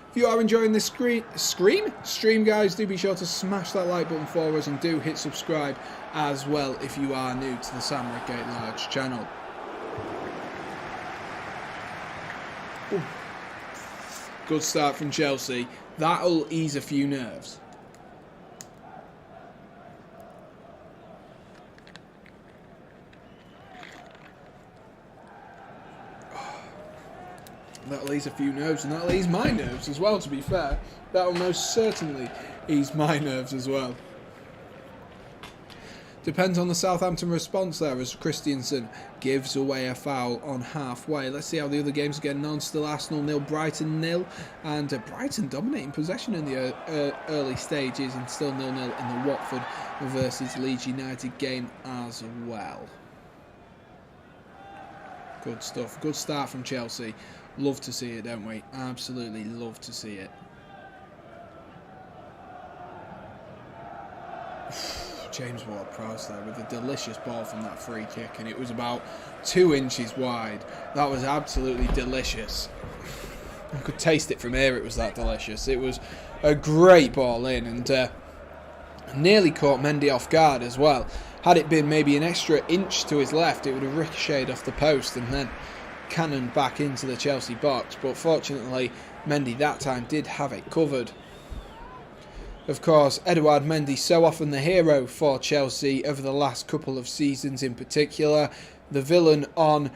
Speaker 1: If you are enjoying this stream, guys, do be sure to smash that like button for us and do hit subscribe as well if you are new to the Sam Redgate-Large channel. Ooh. Good start from Chelsea. That'll ease a few nerves. That'll ease a few nerves, and that'll ease my nerves as well, to be fair. That'll most certainly ease my nerves as well. Depends on the Southampton response there, as Christiansen gives away a foul on halfway. Let's see how the other games are getting on. Still Arsenal 0, Brighton 0, and Brighton dominating possession in the early stages, and still 0-0 in the Watford versus Leeds United game as well. Good stuff. Good start from Chelsea. Love to see it, don't we? Absolutely love to see it. James Ward-Prowse there with a delicious ball from that free kick, and it was about 2 inches wide. That was absolutely delicious. I could taste it from here, it was that delicious. It was a great ball in, and nearly caught Mendy off guard as well. Had it been maybe an extra inch to his left, it would have ricocheted off the post and then cannoned back into the Chelsea box, but fortunately Mendy that time did have it covered. Of course, Edouard Mendy, so often the hero for Chelsea over the last couple of seasons in particular. The villain on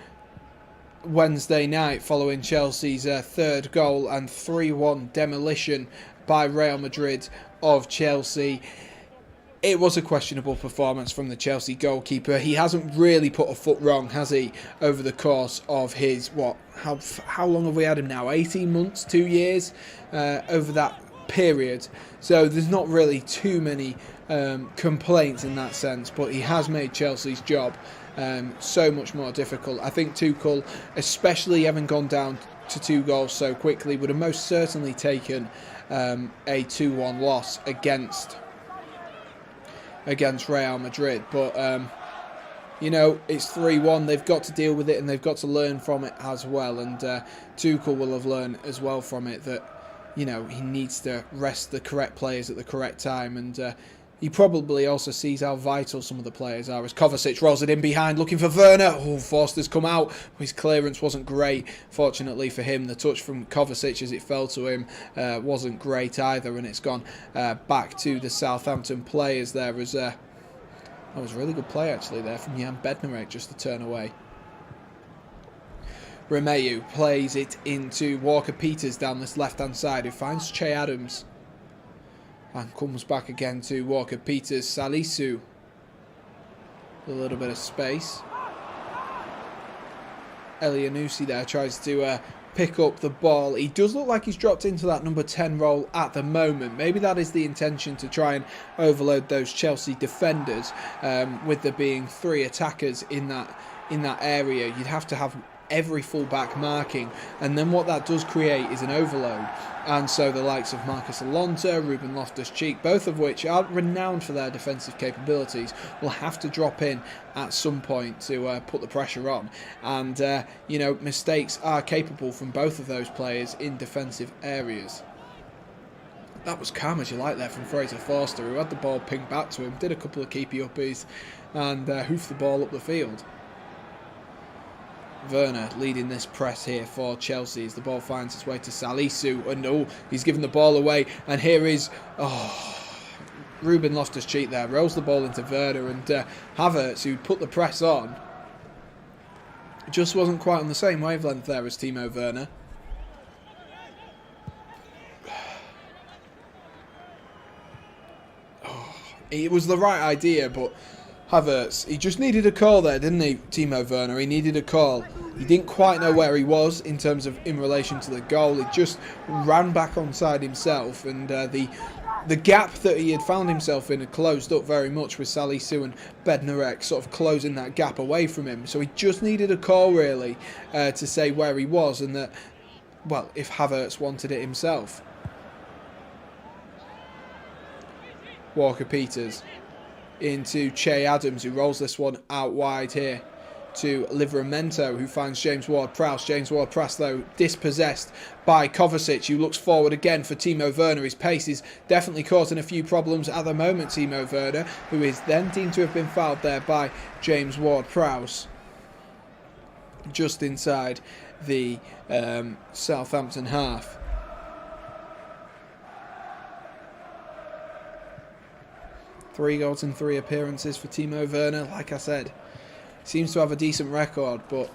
Speaker 1: Wednesday night following Chelsea's third goal and 3-1 demolition by Real Madrid of Chelsea. It was a questionable performance from the Chelsea goalkeeper. He hasn't really put a foot wrong, has he, over the course of his, how long have we had him now? 18 months, 2 years? Over that period. So there's not really too many complaints in that sense, but he has made Chelsea's job so much more difficult. I think Tuchel, especially having gone down to 2 goals so quickly, would have most certainly taken a 2-1 loss against Real Madrid. But you know, it's 3-1. They've got to deal with it, and they've got to learn from it as well. And Tuchel will have learned as well from it that, you know, he needs to rest the correct players at the correct time. And he probably also sees how vital some of the players are, as Kovacic rolls it in behind, looking for Werner. Oh, Forster's come out. His clearance wasn't great. Fortunately for him, the touch from Kovacic as it fell to him wasn't great either, and it's gone back to the Southampton players there. As that was a really good play actually there from Jan Bednarek, just to turn away. Romeu plays it into Walker-Peters down this left-hand side, who finds Che Adams. And comes back again to Walker-Peters. Salisu. A little bit of space. Elianusi there tries to pick up the ball. He does look like he's dropped into that number 10 role at the moment. Maybe that is the intention, to try and overload those Chelsea defenders. With there being 3 attackers in that area, you'd have to have every full-back marking, and then what that does create is an overload. And so the likes of Marcus Alonso, Ruben Loftus-Cheek, both of which are renowned for their defensive capabilities, will have to drop in at some point to put the pressure on. And you know, mistakes are capable from both of those players in defensive areas. That was calm as you like there from Fraser Forster, who had the ball pinged back to him, did a couple of keepy-uppies, and hoofed the ball up the field. Werner leading this press here for Chelsea as the ball finds its way to Salisu, and he's given the ball away, and here is Ruben Loftus-Cheek there, rolls the ball into Werner, and Havertz, who put the press on, just wasn't quite on the same wavelength there as Timo Werner. It was the right idea, but Havertz, he just needed a call there, didn't he, Timo Werner? He needed a call. He didn't quite know where he was in terms of in relation to the goal. He just ran back onside himself, and the gap that he had found himself in had closed up very much, with Salisu and Bednarek sort of closing that gap away from him. So he just needed a call, really, to say where he was, and that, well, if Havertz wanted it himself. Walker-Peters into Che Adams, who rolls this one out wide here to Livramento, who finds James Ward-Prowse. James Ward-Prowse, though, dispossessed by Kovacic, who looks forward again for Timo Werner. His pace is definitely causing a few problems at the moment, Timo Werner, who is then deemed to have been fouled there by James Ward-Prowse, just inside the Southampton half. Three goals in 3 appearances for Timo Werner. Like I said, seems to have a decent record, but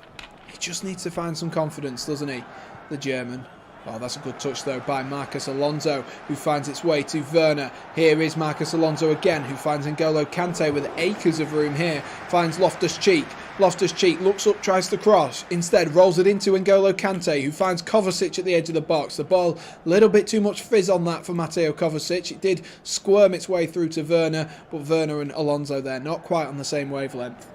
Speaker 1: he just needs to find some confidence, doesn't he, the German? Oh, that's a good touch, though, by Marcus Alonso, who finds its way to Werner. Here is Marcus Alonso again, who finds N'Golo Kante with acres of room here. Finds Loftus-Cheek. Loftus-Cheek looks up, tries to cross. Instead, rolls it into N'Golo Kante, who finds Kovacic at the edge of the box. The ball, a little bit too much fizz on that for Mateo Kovacic. It did squirm its way through to Werner, but Werner and Alonso there, not quite on the same wavelength.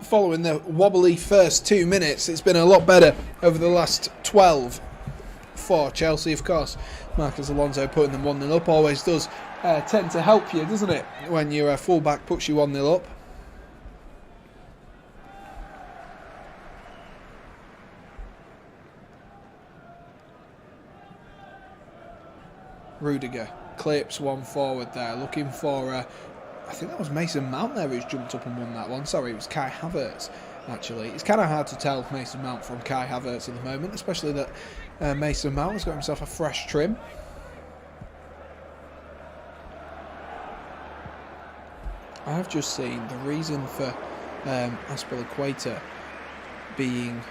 Speaker 1: Following the wobbly first 2 minutes, it's been a lot better over the last 12 for Chelsea, of course. Marcus Alonso putting them 1-0 up always does tend to help you, doesn't it, when your fullback puts you 1-0 up. Rudiger clips one forward there, looking for I think that was Mason Mount there who's jumped up and won that one. Sorry, it was Kai Havertz, actually. It's kind of hard to tell Mason Mount from Kai Havertz at the moment, especially that Mason Mount has got himself a fresh trim. I've just seen the reason for Azpilicueta being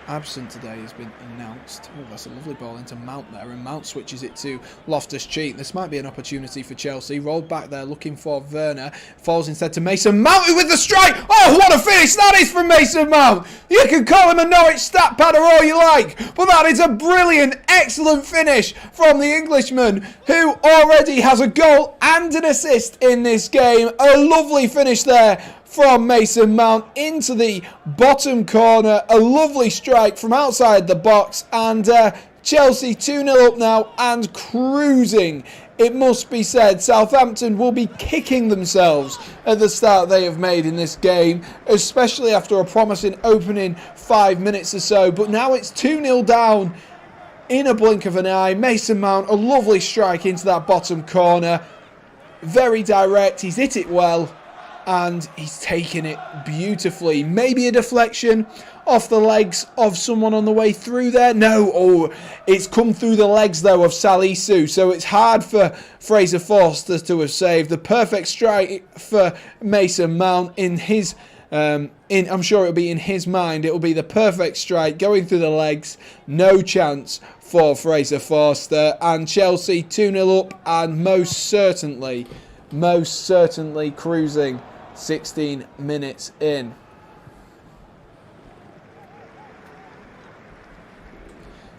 Speaker 1: absent today has been announced. Oh, that's a lovely ball into Mount there, and Mount switches it to Loftus-Cheek. This might be an opportunity for Chelsea. Rolled back there, looking for Werner. Falls instead to Mason Mount with the strike. Oh, what a finish that is from Mason Mount. You can call him a Norwich stat padder all you like, but that is a brilliant, excellent finish from the Englishman, who already has a goal and an assist in this game. A lovely finish there from Mason Mount into the bottom corner. A lovely strike from outside the box, and Chelsea 2-0 up now and cruising. It must be said, Southampton will be kicking themselves at the start they have made in this game, especially after a promising opening 5 minutes or so. But now it's 2-0 down in a blink of an eye. Mason Mount, a lovely strike into that bottom corner. Very direct, he's hit it well, and he's taken it beautifully. Maybe a deflection off the legs of someone on the way through there. No, oh, it's come through the legs though of Salisu, so it's hard for Fraser Forster to have saved. The perfect strike for Mason Mount in his I'm sure it'll be in his mind. It'll be the perfect strike going through the legs. No chance for Fraser Forster, and Chelsea 2-0 up and most certainly cruising 16 minutes in.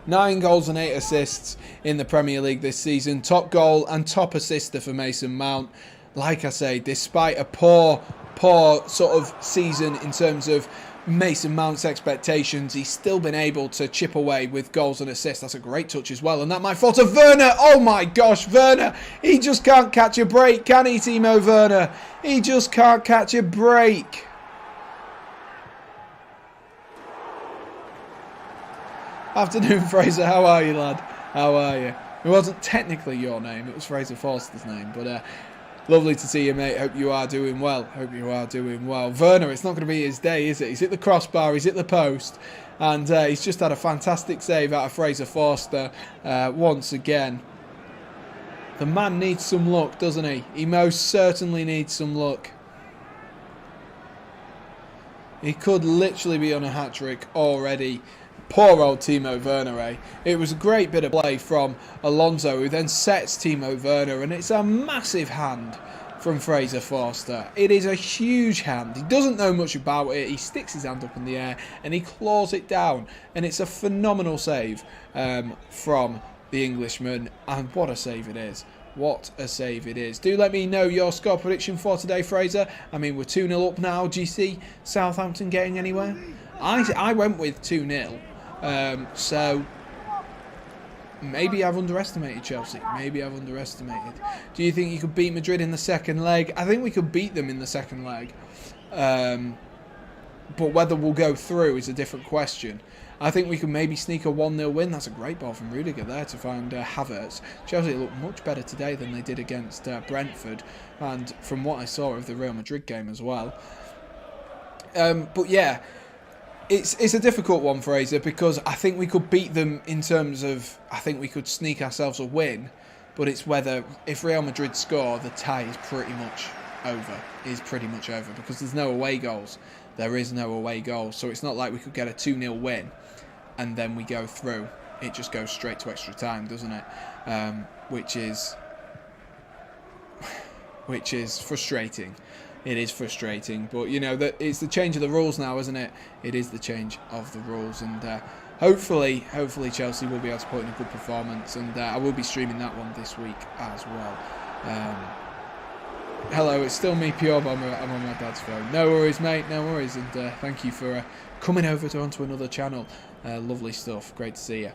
Speaker 1: Nine goals and 8 assists in the Premier League this season. Top goal and top assister for Mason Mount. Like I say, despite a poor sort of season in terms of Mason Mount's expectations, he's still been able to chip away with goals and assists. That's a great touch as well, and that might fall to Werner. Oh my gosh, Werner, he just can't catch a break, can he, Timo Werner? He just can't catch a break. Afternoon, Fraser, how are you, lad? How are you? It wasn't technically your name, it was Fraser Forster's name, but lovely to see you, mate. Hope you are doing well. Werner, it's not going to be his day, is it? He's hit the crossbar, he's hit the post, and he's just had a fantastic save out of Fraser Forster once again. The man needs some luck, doesn't he? He most certainly needs some luck. He could literally be on a hat-trick already. Poor old Timo Werner, eh? It was a great bit of play from Alonso, who then sets Timo Werner, and it's a massive hand from Fraser Forster. It is a huge hand. He doesn't know much about it. He sticks his hand up in the air and he claws it down, and it's a phenomenal save from the Englishman, and what a save it is. What a save it is. Do let me know your score prediction for today, Fraser. I mean, we're 2-0 up now. Do you see Southampton getting anywhere? I went with 2-0. So maybe I've underestimated Chelsea. Do you think you could beat Madrid in the second leg? I think we could beat them in the second leg. But whether we'll go through is a different question. I think we could maybe sneak a 1-0 win. That's a great ball from Rudiger there to find Havertz. Chelsea look much better today than they did against Brentford, and from what I saw of the Real Madrid game as well. But yeah, it's a difficult one, Fraser, because I think we could beat them in terms of, I think we could sneak ourselves a win, but it's whether, if Real Madrid score, the tie is pretty much over, because there's no away goals. There is no away goals, so it's not like we could get a 2-0 win and then we go through. It just goes straight to extra time, doesn't it? Which is frustrating. It is frustrating, but you know that it's the change of the rules now, isn't it? It is the change of the rules, and hopefully Chelsea will be able to put in a good performance, and I will be streaming that one this week as well. Hello, it's still me, Pure Bomber. I'm on my dad's phone. No worries, mate. No worries, and thank you for coming over onto another channel. Lovely stuff. Great to see you.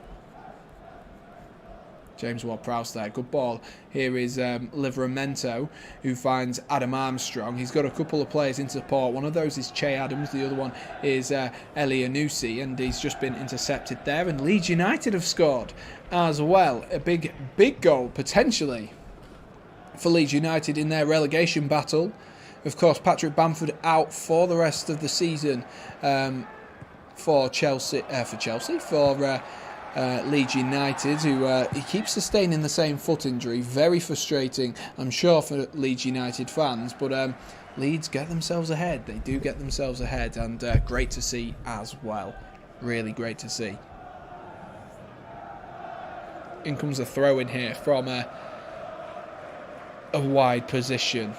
Speaker 1: James Ward-Prowse there. Good ball. Here is Livramento, who finds Adam Armstrong. He's got a couple of players in support. One of those is Che Adams. The other one is Elianusi, and he's just been intercepted there. And Leeds United have scored as well. A big goal, potentially, for Leeds United in their relegation battle. Of course, Patrick Bamford out for the rest of the season for Leeds United, who he keeps sustaining the same foot injury. Very frustrating, I'm sure, for Leeds United fans, but Leeds get themselves ahead. They do get themselves ahead, and great to see as well. Really great to see. In comes a throw in here from a wide position.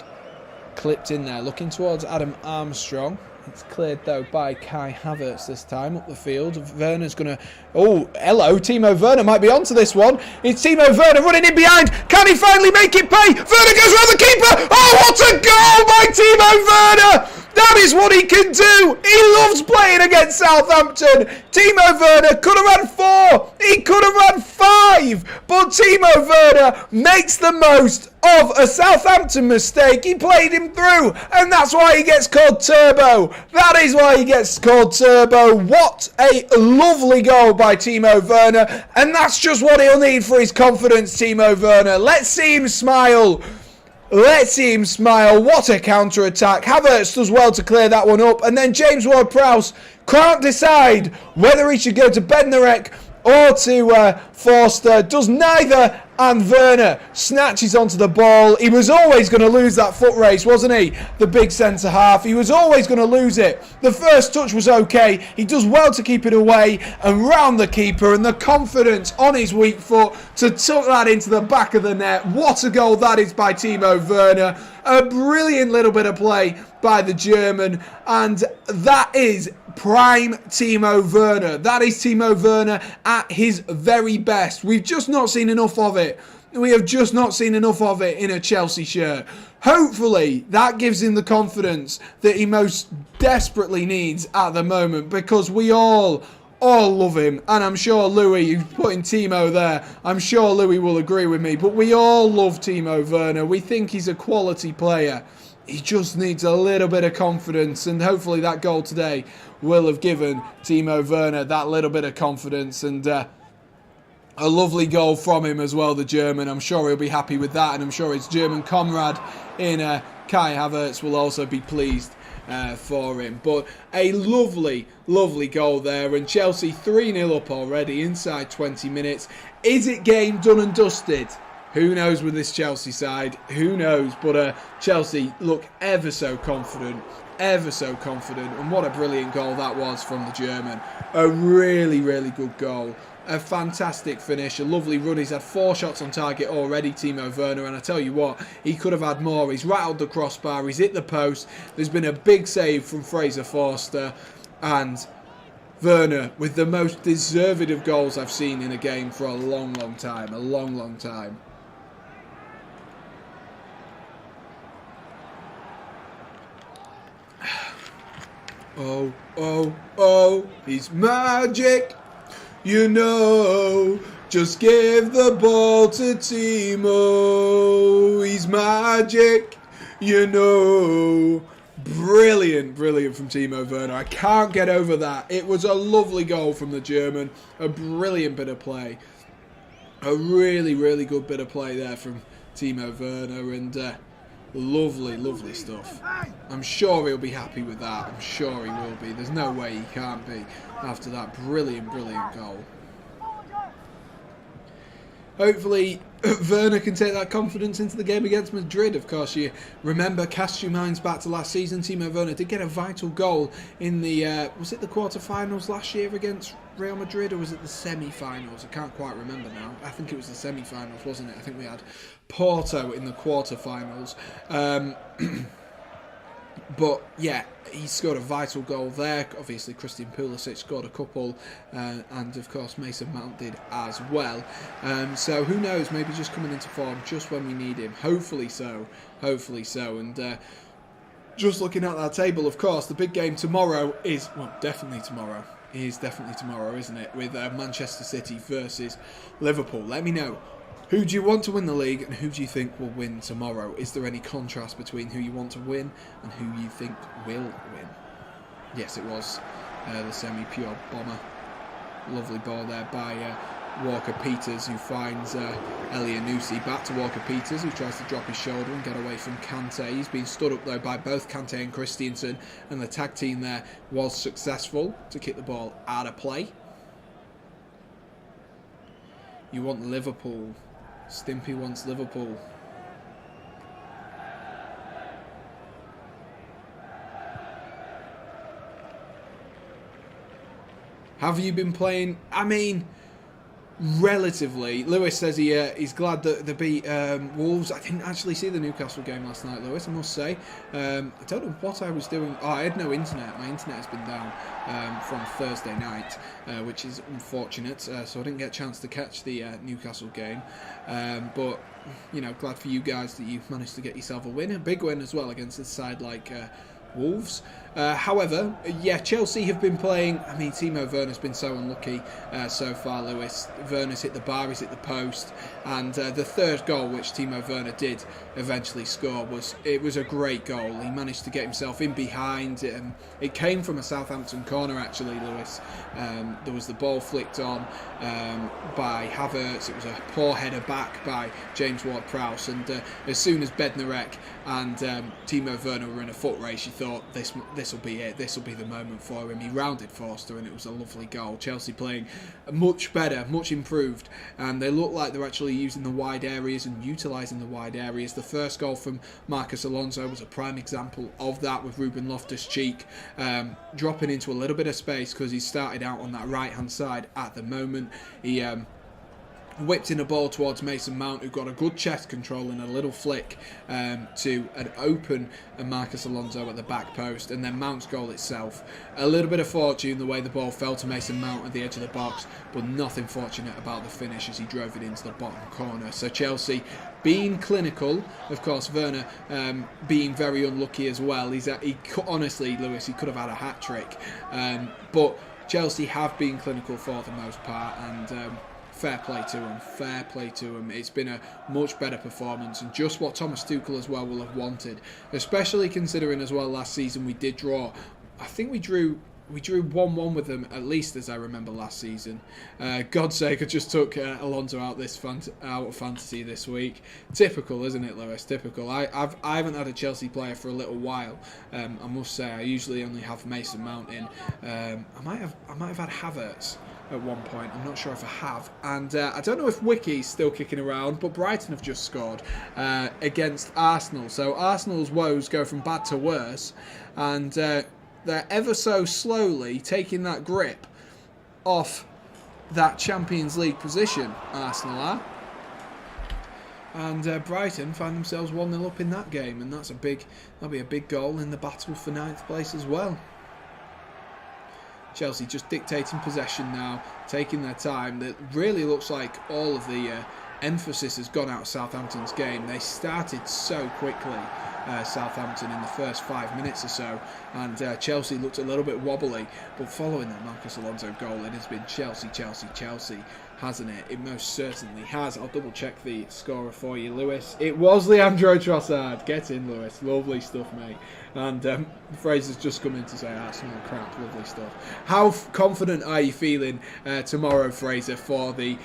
Speaker 1: Clipped in there, looking towards Adam Armstrong. It's cleared though by Kai Havertz this time up the field. Werner's going to... Oh, hello, Timo Werner might be onto this one. It's Timo Werner running in behind. Can he finally make it pay? Werner goes round the keeper. Oh, what a goal by Timo Werner! That is what he can do. He loves playing against Southampton. Timo Werner could have had 4. He could have had 5. But Timo Werner makes the most of a Southampton mistake. He played him through, and that's why he gets called Turbo. That is why he gets called Turbo. What a lovely goal by Timo Werner, and that's just what he'll need for his confidence, Timo Werner. Let's see him smile. Let's see him smile. What a counter-attack. Havertz does well to clear that one up. And then James Ward-Prowse can't decide whether he should go to Bednarek or to Forster. Does neither. And Werner snatches onto the ball. He was always going to lose that foot race, wasn't he? The big centre-half. He was always going to lose it. The first touch was okay. He does well to keep it away and round the keeper. And the confidence on his weak foot to tuck that into the back of the net. What a goal that is by Timo Werner. A brilliant little bit of play by the German. And that is prime Timo Werner. That is Timo Werner at his very best. We've just not seen enough of it. We have just not seen enough of it in a Chelsea shirt. Hopefully that gives him the confidence that he most desperately needs at the moment, because we all love him, and I'm sure Louis, you've put in Timo there, I'm sure Louis will agree with me, but we all love Timo Werner. We think he's a quality player. He just needs a little bit of confidence, and hopefully that goal today will have given Timo Werner that little bit of confidence, and a lovely goal from him as well, the German. I'm sure he'll be happy with that, and I'm sure his German comrade in Kai Havertz will also be pleased for him. But a lovely, lovely goal there, and Chelsea 3-0 up already inside 20 minutes. Is it game done and dusted? Who knows with this Chelsea side? Who knows? But Chelsea look ever so confident. Ever so confident. And what a brilliant goal that was from the German. A really, really good goal. A fantastic finish. A lovely run. He's had 4 shots on target already, Timo Werner. And I tell you what, he could have had more. He's rattled the crossbar. He's hit the post. There's been a big save from Fraser Forster. And Werner with the most deserved of goals I've seen in a game for a long, long time. A long, long time. Oh, oh, oh, he's magic, you know, just give the ball to Timo, he's magic, you know. Brilliant, brilliant from Timo Werner. I can't get over that. It was a lovely goal from the German, a brilliant bit of play, a really, really good bit of play there from Timo Werner, and lovely, lovely stuff. I'm sure he'll be happy with that. I'm sure he will be. There's no way he can't be after that brilliant, brilliant goal. Hopefully Werner can take that confidence into the game against Madrid. Of course, you remember, cast your minds back to last season. Timo Werner did get a vital goal in the, was it the quarter-finals last year against Real Madrid, or was it the semi-finals? I can't quite remember now. I think it was the semi-finals, wasn't it? I think we had Porto in the quarter-finals. But yeah, he scored a vital goal there. Obviously, Christian Pulisic scored a couple, and of course Mason Mount did as well. So who knows? Maybe just coming into form just when we need him. Hopefully so. Hopefully so. And just looking at that table, of course, the big game tomorrow is, well, definitely tomorrow. It is definitely tomorrow, isn't it? With Manchester City versus Liverpool. Let me know. Who do you want to win the league, and who do you think will win tomorrow? Is there any contrast between who you want to win and who you think will win? Yes, it was the semi-pure bomber. Lovely ball there by Walker-Peters, who finds Elyounoussi. Back to Walker-Peters, who tries to drop his shoulder and get away from Kante. He's been stood up, though, by both Kante and Christensen, and the tag team there was successful to kick the ball out of play. You want Liverpool. Stimpy wants Liverpool. Have you been playing? I mean, relatively. Lewis says he's glad that they beat Wolves. I didn't actually see the Newcastle game last night, Lewis, I must say. I don't know what I was doing. Oh, I had no internet. My internet has been down from Thursday night, which is unfortunate. So I didn't get a chance to catch the Newcastle game. But, you know, glad for you guys that you managed to get yourself a win. A big win as well against a side like Wolves. However, yeah, Chelsea have been playing. I mean, Timo Werner's been so unlucky so far, Lewis. Werner's hit the bar, he's hit the post, and the third goal, which Timo Werner did eventually score, was a great goal. He managed to get himself in behind. It came from a Southampton corner, actually, Lewis. There was the ball flicked on by Havertz. It was a poor header back by James Ward-Prowse, and as soon as Bednarek and Timo Werner were in a foot race, you thought this will be it. This will be the moment for him. He rounded Forster, and it was a lovely goal. Chelsea playing much better, much improved, and they look like they're actually using the wide areas and utilising the wide areas. The first goal from Marcus Alonso was a prime example of that, with Ruben Loftus-Cheek dropping into a little bit of space because he started out on that right-hand side at the moment. He whipped in a ball towards Mason Mount, who got a good chest control and a little flick to an open Marcus Alonso at the back post, and then Mount's goal itself. A little bit of fortune the way the ball fell to Mason Mount at the edge of the box, but nothing fortunate about the finish as he drove it into the bottom corner. So Chelsea being clinical, of course, Werner being very unlucky as well. Honestly, Lewis, he could have had a hat-trick. But Chelsea have been clinical for the most part, and fair play to him, fair play to him. It's been a much better performance, and just what Thomas Tuchel as well will have wanted, especially considering as well last season we did draw. I think we drew 1-1 with them, at least as I remember last season. God's sake, I just took Alonso out of fantasy this week. Typical, isn't it, Lewis? Typical. I haven't had a Chelsea player for a little while. I must say, I usually only have Mason Mount in. I might have had Havertz at one point. I'm not sure if I have. And I don't know if Wiki's still kicking around, but Brighton have just scored against Arsenal. So Arsenal's woes go from bad to worse, and they're ever so slowly taking that grip off that Champions League position, Arsenal are. And Brighton find themselves 1-0 up in that game, and that'll be a big goal in the battle for 9th place as well. Chelsea just dictating possession now, taking their time. That really looks like all of the emphasis has gone out of Southampton's game. They started so quickly, Southampton, in the first 5 minutes or so, and Chelsea looked a little bit wobbly, but following that Marcus Alonso goal, it has been Chelsea, Chelsea, Chelsea, hasn't it? It most certainly has. I'll double check the scorer for you, Lewis. It was Leandro Trossard. Get in, Lewis. Lovely stuff, mate. And Fraser's just come in to say Arsenal crap. Lovely stuff. How confident are you feeling tomorrow, Fraser, for the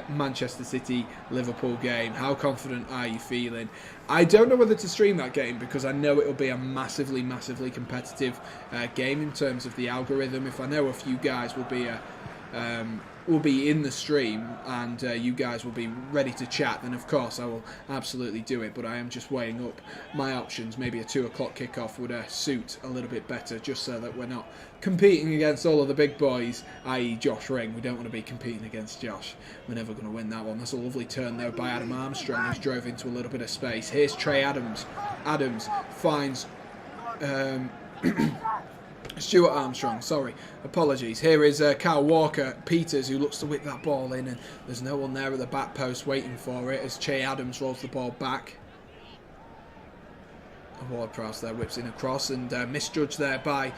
Speaker 1: Manchester City-Liverpool game? How confident are you feeling? I don't know whether to stream that game because I know it'll be a massively, massively competitive game in terms of the algorithm. If I know a few guys will be in the stream and you guys will be ready to chat, then of course I will absolutely do it. But I am just weighing up my options. Maybe a 2 o'clock kickoff would suit a little bit better, just so that we're not competing against all of the big boys, i.e. Josh Ring. We don't want to be competing against Josh. We're never going to win that one. That's a lovely turn though by Adam Armstrong, who's drove into a little bit of space. Here's Trey Adams. Adams finds Stuart Armstrong, sorry, apologies. Here is Kyle Walker-Peters, who looks to whip that ball in, and there's no one there at the back post waiting for it as Che Adams rolls the ball back. Ward-Prowse there whips in across, and misjudged there by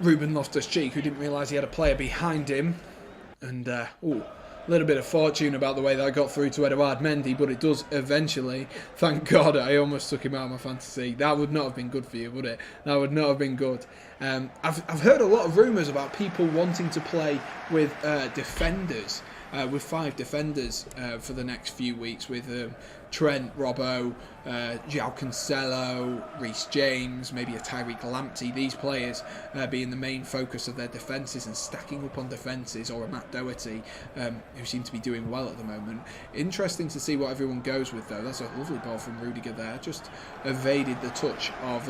Speaker 1: Ruben Loftus-Cheek, who didn't realise he had a player behind him. And a little bit of fortune about the way that I got through to Edouard Mendy, but it does eventually. Thank God I almost took him out of my fantasy. That would not have been good for you, would it? That would not have been good. I've heard a lot of rumours about people wanting to play with defenders, with 5 defenders for the next few weeks, with Trent, Robbo, João Cancelo, Reece James, maybe a Tyreek Lamptey, these players being the main focus of their defences and stacking up on defences, or a Matt Doherty, who seem to be doing well at the moment. Interesting to see what everyone goes with, though. That's a lovely ball from Rudiger there, just evaded the touch of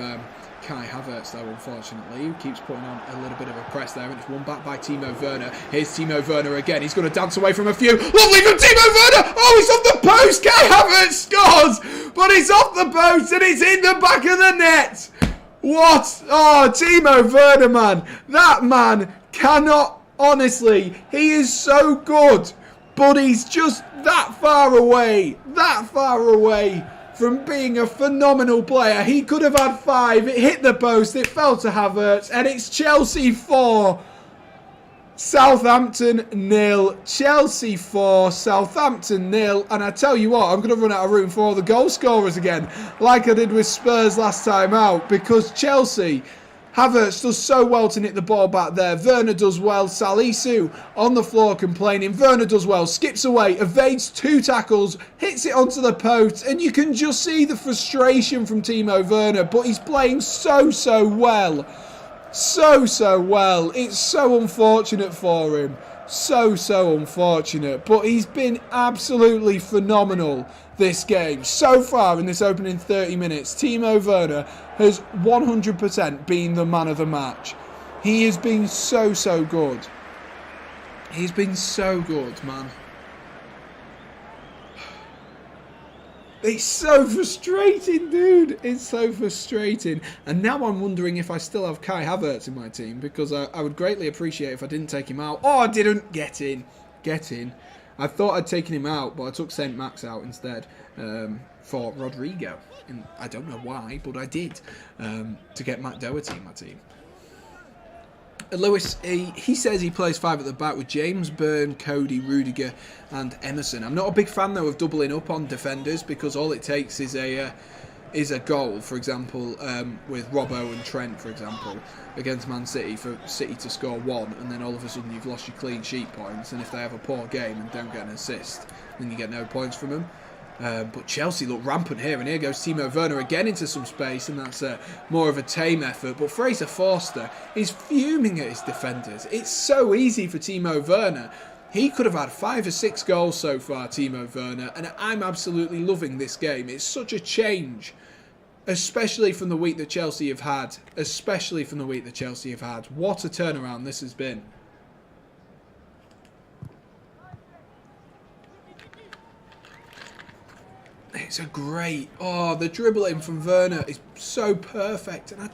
Speaker 1: Kai Havertz, though, unfortunately, who keeps putting on a little bit of a press there, and it's won back by Timo Werner. Here's Timo Werner again. He's going to dance away from a few. Lovely from Timo Werner! Oh, it's off the post! Kai Havertz scores! But it's off the post and it's in the back of the net! What? Oh, Timo Werner, man. That man cannot, honestly, he is so good, but he's just that far away from being a phenomenal player. He could have had 5. It hit the post. It fell to Havertz. And it's Chelsea 4. Southampton 0. Chelsea 4. Southampton 0. And I tell you what, I'm going to run out of room for all the goal scorers again, like I did with Spurs last time out, because Chelsea... Havertz does so well to nick the ball back there. Werner does well. Salisu on the floor complaining. Werner does well. Skips away. Evades 2 tackles. Hits it onto the post. And you can just see the frustration from Timo Werner. But he's playing so well. So well. It's so unfortunate for him. So unfortunate. But he's been absolutely phenomenal this game. So far in this opening 30 minutes, Timo Werner has 100% been the man of the match. He has been so good. He's been so good, man. It's so frustrating, dude. It's so frustrating. And now I'm wondering if I still have Kai Havertz in my team, because I would greatly appreciate if I didn't take him out. Oh, I didn't. Get in. I thought I'd taken him out, but I took St. Max out instead for Rodrigo. And I don't know why, but I did, to get Matt Doherty in my team. Lewis, he says he plays 5 at the back with James, Byrne, Cody, Rudiger and Emerson. I'm not a big fan, though, of doubling up on defenders, because all it takes is a goal, for example, with Robbo and Trent, for example, against Man City, for City to score 1, and then all of a sudden you've lost your clean sheet points, and if they have a poor game and don't get an assist, then you get no points from them. But Chelsea look rampant here, and here goes Timo Werner again into some space, and that's more of a tame effort. But Fraser Forster is fuming at his defenders. It's so easy for Timo Werner. He could have had 5 or 6 goals so far, Timo Werner, and I'm absolutely loving this game. It's such a change, especially from the week that Chelsea have had. What a turnaround this has been. It's a great... Oh, the dribbling from Werner is so perfect. And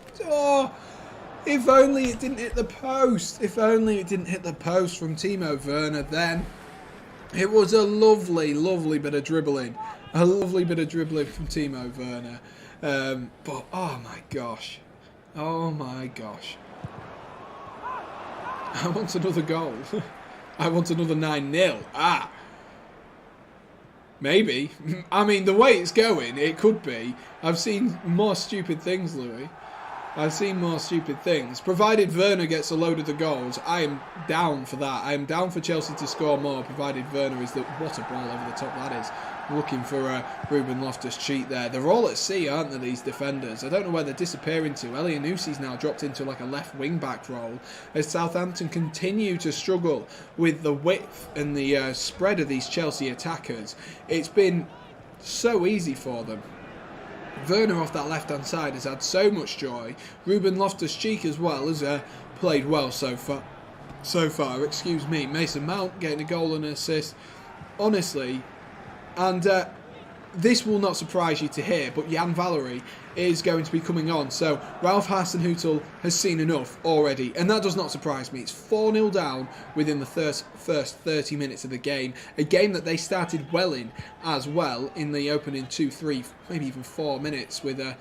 Speaker 1: if only it didn't hit the post. If only it didn't hit the post from Timo Werner then. It was a lovely bit of dribbling. A lovely bit of dribbling from Timo Werner. But, oh my gosh. I want another goal. I want another 9-0. Maybe. I mean, the way it's going, it could be. I've seen more stupid things, Louis. I've seen more stupid things. Provided Werner gets a load of the goals, I am down for that. I am down for Chelsea to score more, provided Werner is the... What a ball over the top that is. Looking for Ruben Loftus-Cheek there. They're all at sea, aren't they, these defenders? I don't know where they're disappearing to. Elyounoussy's now dropped into like a left wing-back role as Southampton continue to struggle with the width and the spread of these Chelsea attackers. It's been so easy for them. Werner off that left-hand side has had so much joy. Ruben Loftus-Cheek as well has played well so far. Excuse me. Mason Mount getting a goal and an assist. Honestly... And this will not surprise you to hear, but Jan Valery is going to be coming on. So Ralph Hasenhüttl has seen enough already, and that does not surprise me. It's 4-0 down within the first 30 minutes of the game. A game that they started well in as well in the opening 2, 3, maybe even 4 minutes with a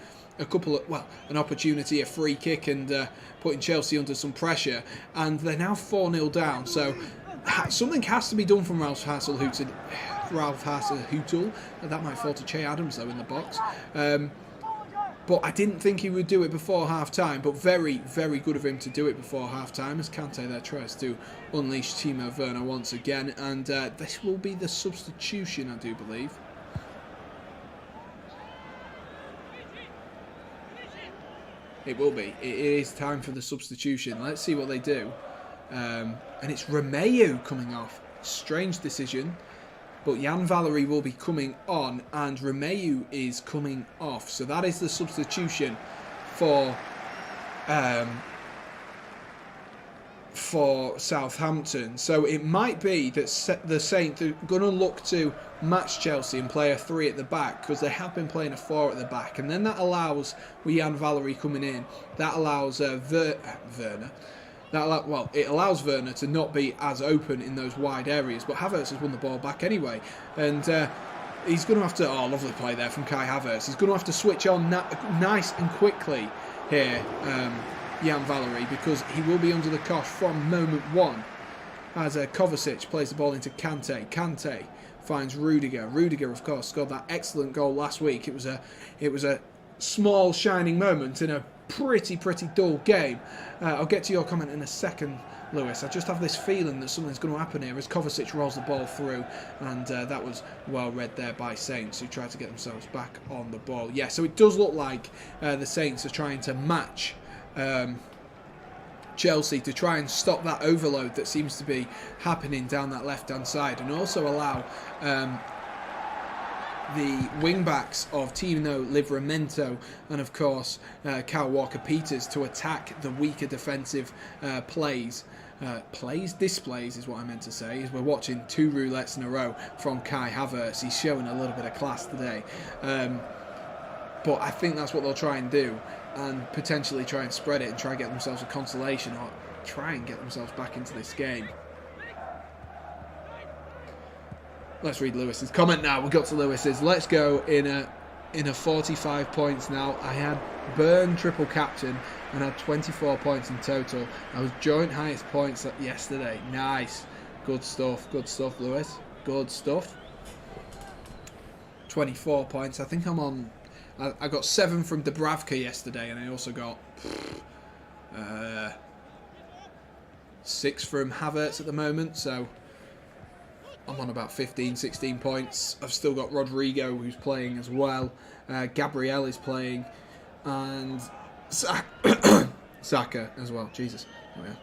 Speaker 1: couple of, an opportunity, a free kick, and putting Chelsea under some pressure. And they're now 4-0 down. So something has to be done from Ralph Hasenhüttl. That might fall to Che Adams though in the box. But I didn't think he would do it before half-time, but very good of him to do it before half-time, as Kante there tries to unleash Timo Werner once again, and this will be the substitution, I do believe. It will be. It is time for the substitution. Let's see what they do. And it's Romeu coming off. Strange decision. But Jan Valery will be coming on, and Romeu is coming off. So that is the substitution for Southampton. So it might be that the Saints are going to look to match Chelsea and play a 3 at the back, because they have been playing a 4 at the back, and then that allows, with Jan Valery coming in, that allows Werner. It allows Werner to not be as open in those wide areas, but Havertz has won the ball back anyway, and he's going to have to. Oh, lovely play there from Kai Havertz. He's going to have to switch on nice and quickly here, Jan Valery, because he will be under the cosh from moment one. As Kovacic plays the ball into Kante. Kante finds Rudiger. Rudiger, of course, scored that excellent goal last week. It was a small shining moment in a pretty dull game. I'll get to your comment in a second, Lewis. I just have this feeling that something's going to happen here as Kovacic rolls the ball through, and that was well read there by Saints, who tried to get themselves back on the ball. Yeah, so it does look like the Saints are trying to match Chelsea to try and stop that overload that seems to be happening down that left-hand side, and also allow the wing-backs of Tino Livramento and, of course, Kyle Walker-Peters to attack the weaker defensive displays is what I meant to say, as we're watching 2 roulettes in a row from Kai Havertz. He's showing a little bit of class today. But I think that's what they'll try and do, and potentially try and spread it and try and get themselves a consolation, or try and get themselves back into this game. Let's read Lewis's comment now. We got to Lewis's. Let's go in a 45 points now. I had Burn triple captain and had 24 points in total. I was joint highest points yesterday. Nice. Good stuff, Lewis. Good stuff. 24 points. I think I'm on... I got 7 from Dubravka yesterday, and I also got 6 from Havertz at the moment, so I'm on about 15, 16 points. I've still got Rodrigo, who's playing as well. Gabriel is playing, and Saka as well. Jesus. Oh, yeah.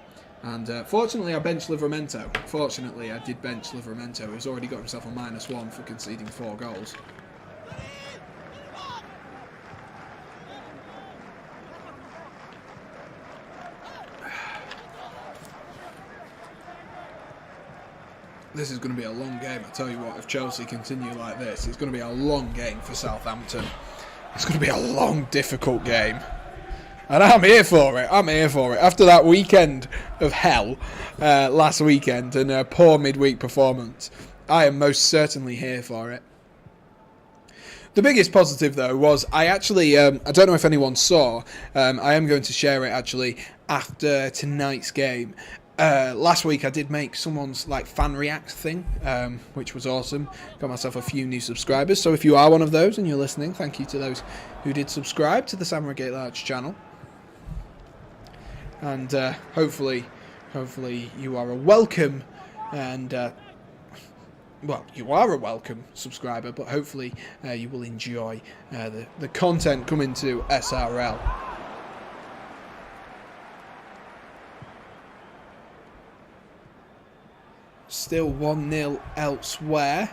Speaker 1: And fortunately, I benched Livramento. Fortunately, I did bench Livramento, who's already got himself a -1 for conceding 4 goals. This is going to be a long game, I tell you what. If Chelsea continue like this, it's going to be a long game for Southampton. It's going to be a long, difficult game. And I'm here for it. After that weekend of hell last weekend and a poor midweek performance, I am most certainly here for it. The biggest positive, though, was I actually, I don't know if anyone saw, I am going to share it actually after tonight's game. Last week I did make someone's fan react thing, which was awesome. Got myself a few new subscribers, so if you are one of those and you're listening, thank you to those who did subscribe to the Redgate-Large channel. And hopefully you are a welcome and you are a welcome subscriber, but hopefully you will enjoy the content coming to SRL. Still 1-0 elsewhere.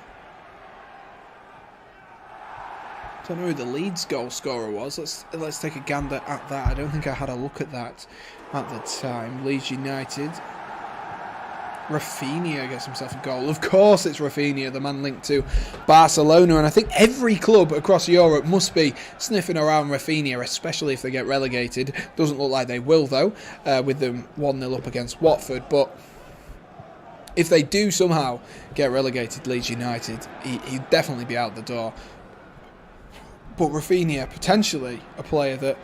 Speaker 1: Don't know who the Leeds goal scorer was. Let's take a gander at that. I don't think I had a look at that at the time. Leeds United. Rafinha gets himself a goal. Of course it's Rafinha, the man linked to Barcelona, and I think every club across Europe must be sniffing around Rafinha, especially if they get relegated. Doesn't look like they will, though, with them 1-0 up against Watford, but if they do somehow get relegated, Leeds United, he'd definitely be out the door. But Rafinha, potentially a player that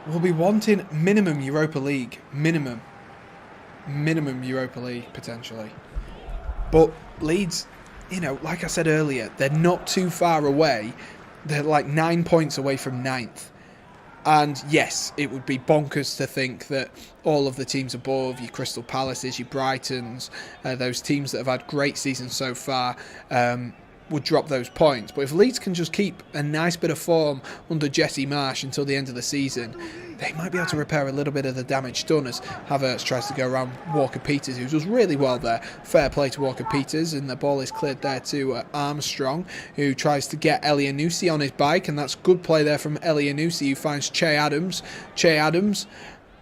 Speaker 1: will be wanting minimum Europa League. Minimum Europa League, potentially. But Leeds, like I said earlier, they're not too far away. They're 9 points away from 9th. And yes, it would be bonkers to think that all of the teams above, your Crystal Palaces, your Brightons, those teams that have had great seasons so far, would drop those points. But if Leeds can just keep a nice bit of form under Jesse Marsch until the end of the season, they might be able to repair a little bit of the damage done as Havertz tries to go around Walker-Peters, who does really well there. Fair play to Walker-Peters, and the ball is cleared there to Armstrong, who tries to get Elyounoussi on his bike, and that's good play there from Elyounoussi, who finds Che Adams. Che Adams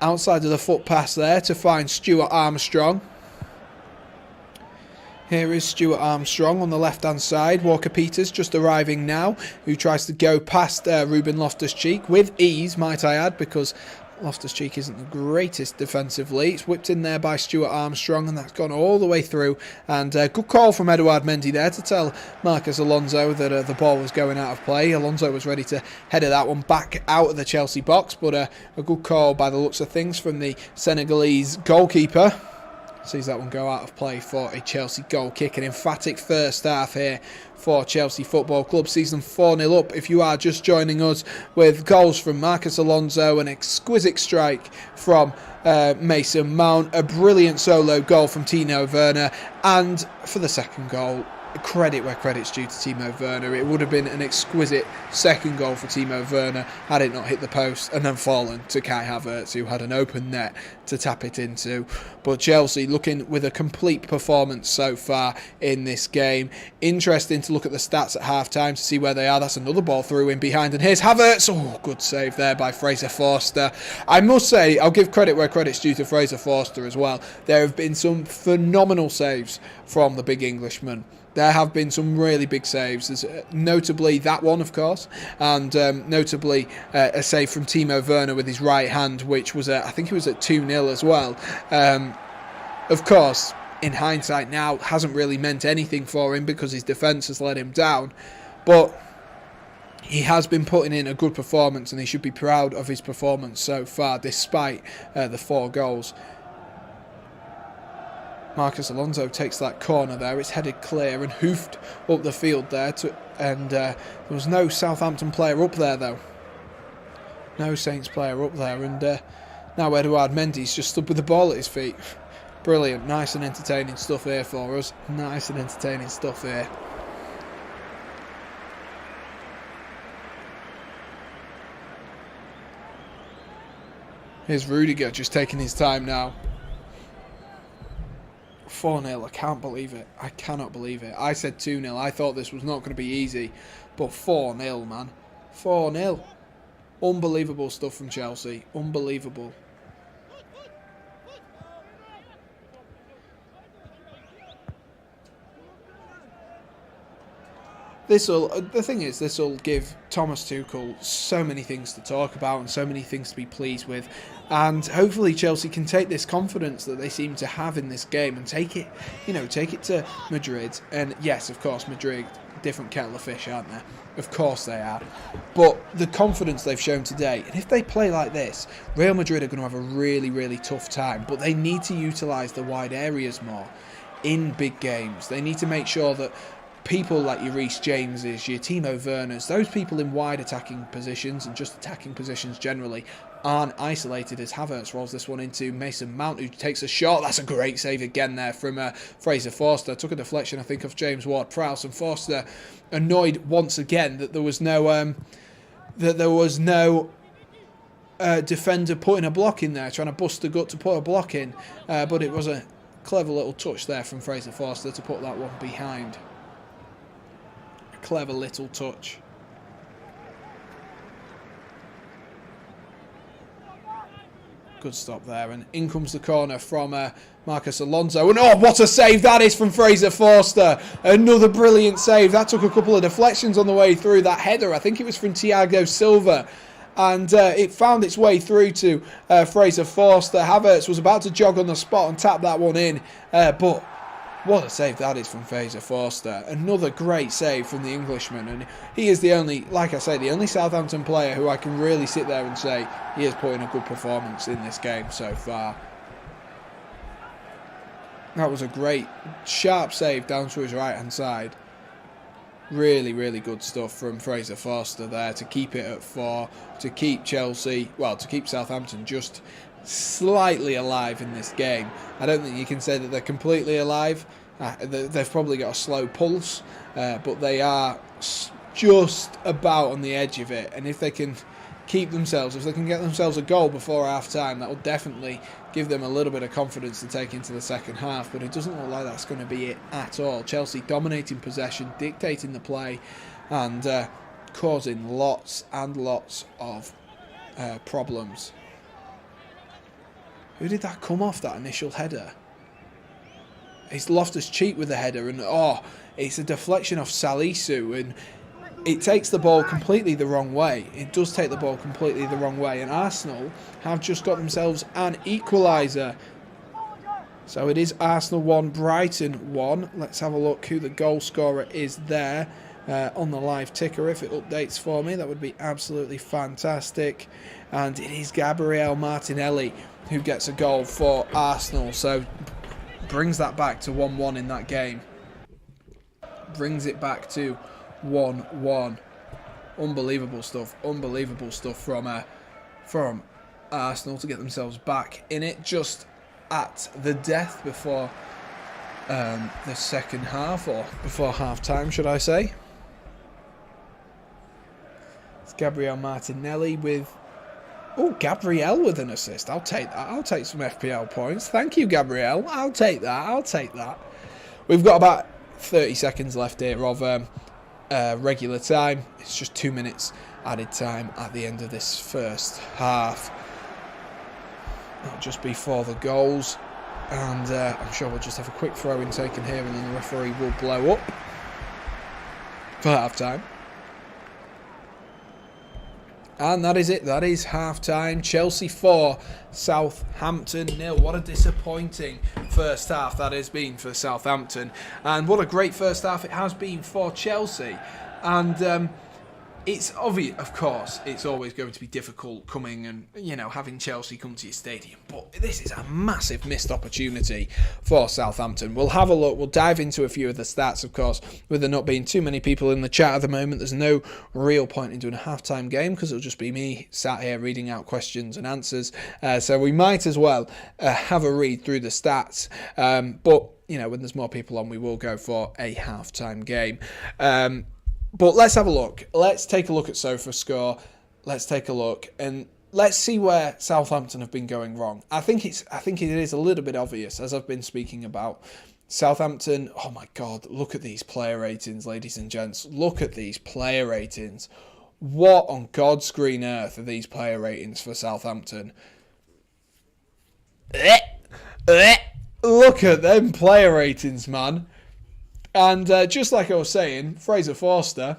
Speaker 1: outside of the foot pass there to find Stuart Armstrong. Here is Stuart Armstrong on the left-hand side. Walker-Peters just arriving now, who tries to go past Ruben Loftus-Cheek with ease, might I add, because Loftus-Cheek isn't the greatest defensively. It's whipped in there by Stuart Armstrong, and that's gone all the way through. And good call from Edouard Mendy there to tell Marcus Alonso that the ball was going out of play. Alonso was ready to header that one back out of the Chelsea box, but a good call by the looks of things from the Senegalese goalkeeper. Sees that one go out of play for a Chelsea goal kick. An emphatic first half here for Chelsea Football Club. Season 4-0 up if you are just joining us, with goals from Marcus Alonso, an exquisite strike from Mason Mount, a brilliant solo goal from Timo Werner, and for the second goal, credit where credit's due to Timo Werner. It would have been an exquisite second goal for Timo Werner had it not hit the post and then fallen to Kai Havertz, who had an open net to tap it into. But Chelsea looking with a complete performance so far in this game. Interesting to look at the stats at half-time to see where they are. That's another ball through in behind, and here's Havertz. Oh, good save there by Fraser Forster. I must say, I'll give credit where credit's due to Fraser Forster as well. There have been some phenomenal saves from the big Englishman. There have been some really big saves. There's notably that one, of course, and notably a save from Timo Werner with his right hand, which was, I think it was at 2-0 as well. Of course, in hindsight now, hasn't really meant anything for him because his defence has let him down. But he has been putting in a good performance, and he should be proud of his performance so far, despite the 4 goals. Marcus Alonso takes that corner there. It's headed clear and hoofed up the field there. And there was no Southampton player up there, though. No Saints player up there. And now Edouard Mendy's just stood with the ball at his feet. Brilliant. Nice and entertaining stuff here for us. Nice and entertaining stuff here. Here's Rudiger just taking his time now. 4-0, I can't believe it. I cannot believe it. I said 2-0. I thought this was not going to be easy. But 4-0, man. 4-0. Unbelievable stuff from Chelsea. Unbelievable. The thing is, this will give Thomas Tuchel so many things to talk about and so many things to be pleased with, and hopefully Chelsea can take this confidence that they seem to have in this game and take it to Madrid. And yes, of course, Madrid, different kettle of fish, aren't they? Of course they are. But the confidence they've shown today, and if they play like this, Real Madrid are going to have a really, really tough time. But they need to utilise the wide areas more in big games. They need to make sure that people like your Reece Jameses, your Timo Werners, those people in wide attacking positions and just attacking positions generally aren't isolated as Havertz rolls this one into Mason Mount, who takes a shot. That's a great save again there from Fraser Forster. Took a deflection, I think, of James Ward-Prowse, and Forster annoyed once again that there was no defender putting a block in there, trying to bust the gut to put a block in. But it was a clever little touch there from Fraser Forster to put that one behind. Clever little touch. Good stop there, and in comes the corner from Marcus Alonso, and oh, what a save that is from Fraser Forster. Another brilliant save. That took a couple of deflections on the way through. That header, I think it was from Thiago Silva, and it found its way through to Fraser Forster. Havertz was about to jog on the spot and tap that one in, but what a save that is from Fraser Forster. Another great save from the Englishman. And he is the only, like I say, the only Southampton player who I can really sit there and say he has put in a good performance in this game so far. That was a great, sharp save down to his right-hand side. Really, really good stuff from Fraser Forster there to keep it at 4, to keep Chelsea, well, to keep Southampton just slightly alive in this game. I don't think you can say that they're completely alive. They've probably got a slow pulse, but they are just about on the edge of it. And if they can get themselves a goal before half-time, that will definitely give them a little bit of confidence to take into the second half. But it doesn't look like that's going to be it at all. Chelsea dominating possession, dictating the play, and causing lots and lots of problems. Who did that come off, that initial header? It's Loftus-Cheek with the header, and it's a deflection off Salisu, and it takes the ball completely the wrong way. It does take the ball completely the wrong way, and Arsenal have just got themselves an equaliser. So it is Arsenal 1, Brighton 1. Let's have a look who the goal scorer is there on the live ticker. If it updates for me, that would be absolutely fantastic. And it is Gabriel Martinelli who gets a goal for Arsenal. So brings that back to 1-1 in that game. Brings it back to 1-1. Unbelievable stuff from Arsenal to get themselves back in it just at the death before the second half, or before half time, should I say. It's Gabriel Martinelli with Gabriel with an assist. I'll take that. I'll take some FPL points. Thank you, Gabriel. I'll take that. We've got about 30 seconds left here of regular time. It's just 2 minutes added time at the end of this first half. That'll just be for the goals, and I'm sure we'll just have a quick throw-in taken here, and then the referee will blow up for half time. And that is it. That is half-time. Chelsea 4, Southampton 0. What a disappointing first half that has been for Southampton. And what a great first half it has been for Chelsea. And it's obvious, of course, it's always going to be difficult coming and, having Chelsea come to your stadium. But this is a massive missed opportunity for Southampton. We'll have a look. We'll dive into a few of the stats, of course. With there not being too many people in the chat at the moment, there's no real point in doing a halftime game because it'll just be me sat here reading out questions and answers. So we might as well have a read through the stats. But, when there's more people on, we will go for a halftime game. But let's have a look. Let's take a look at SofaScore. Let's take a look and let's see where Southampton have been going wrong. I think it is a little bit obvious, as I've been speaking about. Southampton, oh my God, look at these player ratings, ladies and gents. Look at these player ratings. What on God's green earth are these player ratings for Southampton? Look at them player ratings, man. And just like I was saying, Fraser Forster,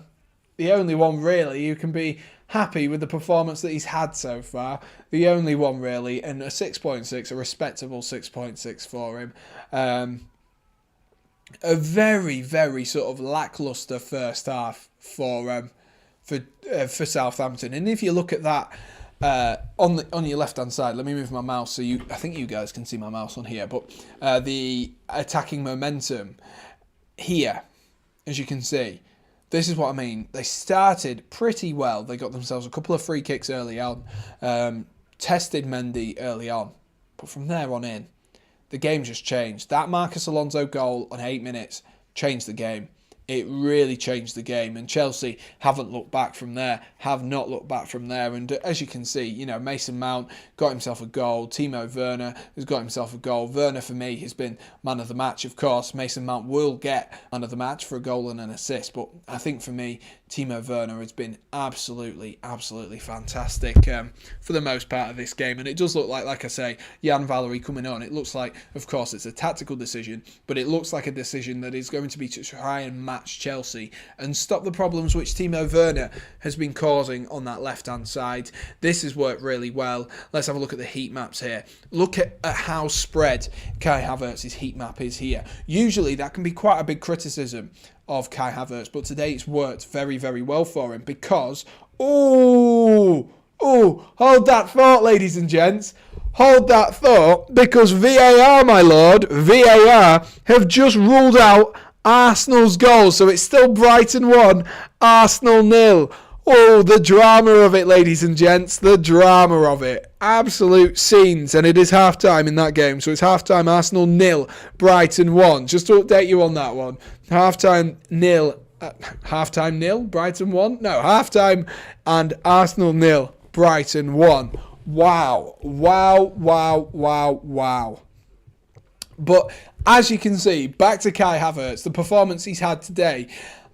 Speaker 1: the only one really who can be happy with the performance that he's had so far. The only one really, and a 6.6, a respectable 6.6 for him. A very, very sort of lacklustre first half for Southampton. And if you look at that on your left hand side, let me move my mouse so I think you guys can see my mouse on here. But the attacking momentum. Here, as you can see, this is what I mean. They started pretty well. They got themselves a couple of free kicks early on, tested Mendy early on, but from there on in, the game just changed. That Marcus Alonso goal on 8 minutes changed the game. It really changed the game, and Chelsea haven't looked back from there, have not looked back from there. And as you can see, Mason Mount got himself a goal. Timo Werner has got himself a goal. Werner, for me, has been man of the match, of course. Mason Mount will get man of the match for a goal and an assist, but I think for me, Timo Werner has been absolutely, absolutely fantastic for the most part of this game. And it does look like I say, Jan Valery coming on. It looks like, of course, it's a tactical decision, but it looks like a decision that is going to be to try and match Chelsea and stop the problems which Timo Werner has been causing on that left-hand side. This has worked really well. Let's have a look at the heat maps here. Look at how spread Kai Havertz's heat map is here. Usually that can be quite a big criticism of Kai Havertz, but today it's worked very, very well for him because, hold that thought, ladies and gents. Hold that thought, because VAR, my lord, VAR have just ruled out Arsenal's goal. So it's still Brighton 1, Arsenal 0. Oh, the drama of it, ladies and gents. The drama of it. Absolute scenes. And it is half-time in that game. So it's half-time, Arsenal 0, Brighton 1. Just to update you on that one. Half-time 0. Half-time 0, Brighton 1? No, half-time and Arsenal 0, Brighton 1. Wow. Wow, wow, wow, wow. But as you can see, back to Kai Havertz, the performance he's had today.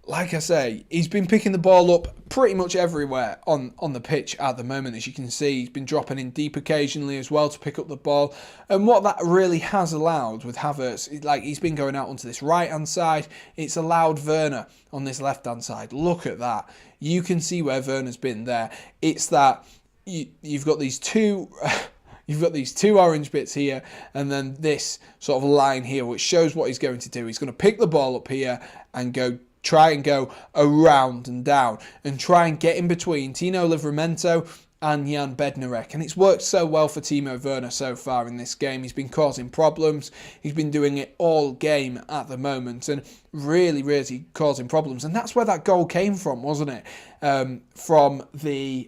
Speaker 1: Like I say, he's been picking the ball up pretty much everywhere on the pitch at the moment. As you can see, he's been dropping in deep occasionally as well to pick up the ball. And what that really has allowed with Havertz, like he's been going out onto this right-hand side. It's allowed Werner on this left-hand side. Look at that. You can see where Werner's been there. It's that you've got these two... You've got these two orange bits here and then this sort of line here, which shows what he's going to do. He's going to pick the ball up here and try and go around and down and try and get in between Tino Livramento and Jan Bednarek. And it's worked so well for Timo Werner so far in this game. He's been causing problems. He's been doing it all game at the moment and really, really causing problems. And that's where that goal came from, wasn't it? From the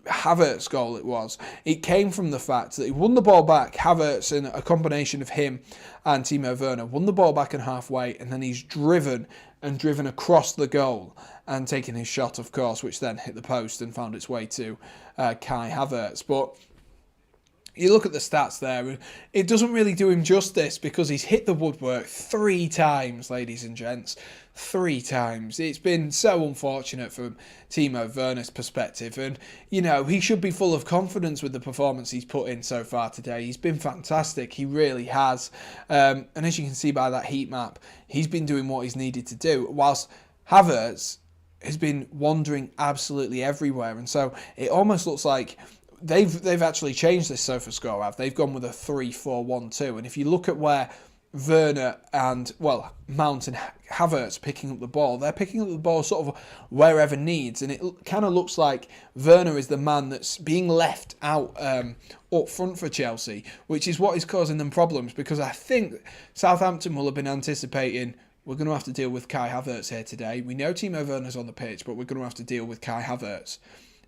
Speaker 1: Havertz goal it was. It came from the fact that he won the ball back. Havertz, in a combination of him and Timo Werner, won the ball back in halfway, and then he's driven across the goal and taken his shot, of course, which then hit the post and found its way to Kai Havertz. But you look at the stats there, and it doesn't really do him justice because he's hit the woodwork 3 times, ladies and gents. 3 times. It's been so unfortunate from Timo Werner's perspective, and he should be full of confidence with the performance he's put in so far today. He's been fantastic, he really has, and as you can see by that heat map, he's been doing what he's needed to do, whilst Havertz has been wandering absolutely everywhere, and so it almost looks like they've actually changed this SofaScore, have. They've gone with a 3-4-1-2, and if you look at where Werner and, Mount and Havertz picking up the ball, they're picking up the ball sort of wherever needs, and it kind of looks like Werner is the man that's being left out up front for Chelsea, which is what is causing them problems, because I think Southampton will have been anticipating, we're going to have to deal with Kai Havertz here today. We know Timo Werner's on the pitch, but we're going to have to deal with Kai Havertz.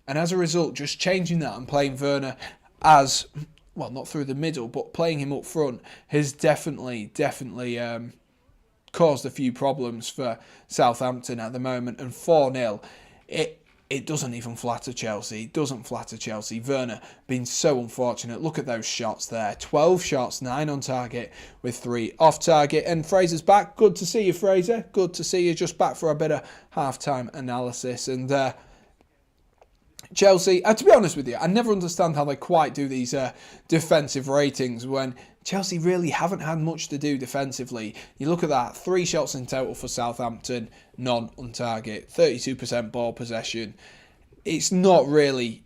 Speaker 1: And as a result, just changing that and playing Werner as... not through the middle, but playing him up front has definitely caused a few problems for Southampton at the moment. And 4-0, it doesn't even flatter Chelsea. It doesn't flatter Chelsea. Werner being so unfortunate. Look at those shots there. 12 shots, 9 on target with 3 off target. And Fraser's back. Good to see you, Fraser. Good to see you. Just back for a bit of half-time analysis. And Chelsea, to be honest with you, I never understand how they quite do these defensive ratings when Chelsea really haven't had much to do defensively. You look at that, 3 shots in total for Southampton, none on target, 32% ball possession. It's not really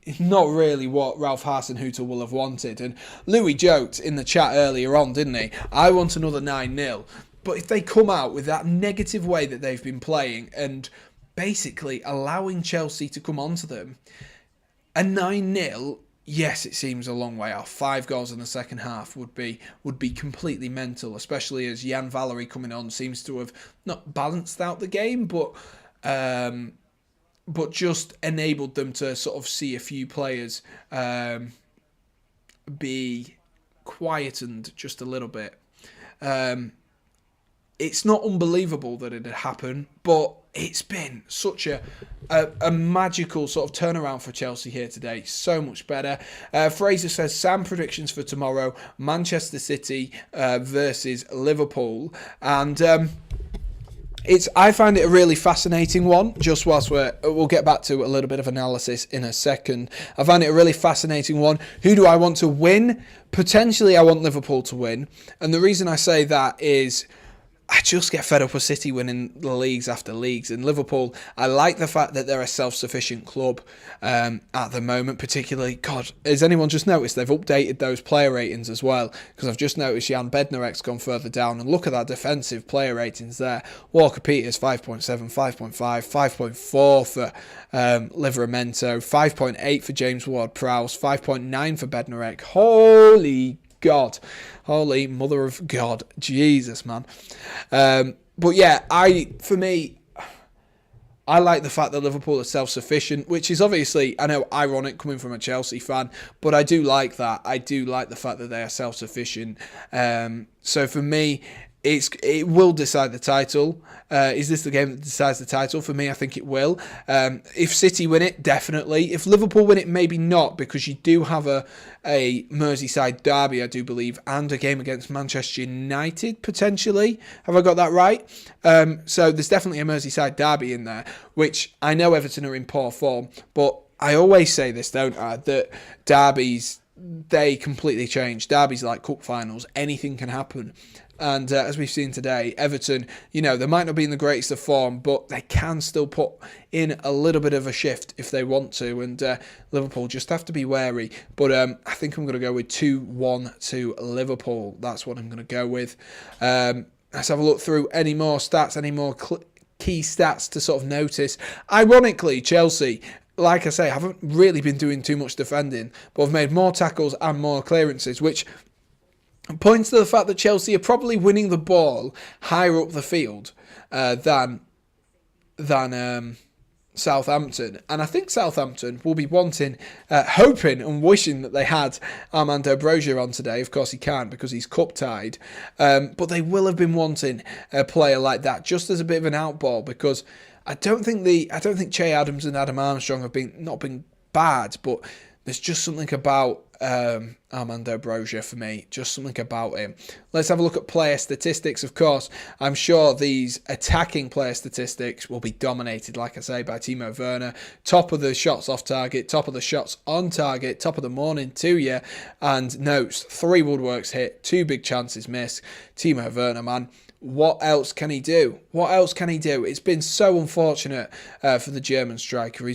Speaker 1: what Ralph Hasenhüttl will have wanted. And Louis joked in the chat earlier on, didn't he? I want another 9-0. But if they come out with that negative way that they've been playing and basically allowing Chelsea to come onto them, a 9-0, yes, it seems a long way off. 5 goals in the second half would be completely mental, especially as Jan Valery coming on seems to have not balanced out the game, but just enabled them to sort of see a few players be quietened just a little bit. It's not unbelievable that it had happened, but it's been such a magical sort of turnaround for Chelsea here today. So much better. Fraser says, Sam, predictions for tomorrow, Manchester City versus Liverpool. And I find it a really fascinating one, just whilst we'll get back to a little bit of analysis in a second. I find it a really fascinating one. Who do I want to win? Potentially I want Liverpool to win. And the reason I say that is I just get fed up with City winning the leagues after leagues. And Liverpool, I like the fact that they're a self-sufficient club at the moment, particularly, God, has anyone just noticed they've updated those player ratings as well? Because I've just noticed Jan Bednarek's gone further down, and look at that defensive player ratings there. Walker-Peters, 5.7, 5.5, 5.4 for Livramento, 5.8 for James Ward-Prowse, 5.9 for Bednarek. Holy Holy Mother of God. Jesus, man. But yeah, for me, I like the fact that Liverpool are self-sufficient, which is obviously, I know, ironic coming from a Chelsea fan, but I do like that. I do like the fact that they are self-sufficient. So for me, it will decide the title. Is this the game that decides the title? For me, I think it will. If City win it, definitely. If Liverpool win it, maybe not, because you do have a Merseyside derby, I do believe, and a game against Manchester United, potentially. Have I got that right? So there's definitely a Merseyside derby in there, which I know Everton are in poor form, but I always say this, don't I, that derbies, they completely change. Derbies are like cup finals. Anything can happen. And as we've seen today, Everton, they might not be in the greatest of form, but they can still put in a little bit of a shift if they want to. And Liverpool just have to be wary. But I think I'm going to go with 2-1 to Liverpool. That's what I'm going to go with. Let's have a look through any more stats, any more key stats to sort of notice. Ironically, Chelsea, like I say, haven't really been doing too much defending, but have made more tackles and more clearances, which points to the fact that Chelsea are probably winning the ball higher up the field than Southampton. And I think Southampton will be wanting, hoping and wishing that they had Armando Broja on today. Of course he can't because he's cup tied. But they will have been wanting a player like that just as a bit of an outball, because I don't think Che Adams and Adam Armstrong have not been bad, but there's just something about Armando Broja for me, just something about him. Let's have a look at player statistics. Of course, I'm sure these attacking player statistics will be dominated, like I say, by Timo Werner. Top of the shots off target, top of the shots on target, top of the morning to you. And notes, 3 woodworks hit, 2 big chances missed. Timo Werner, man. What else can he do? What else can he do? It's been so unfortunate for the German striker.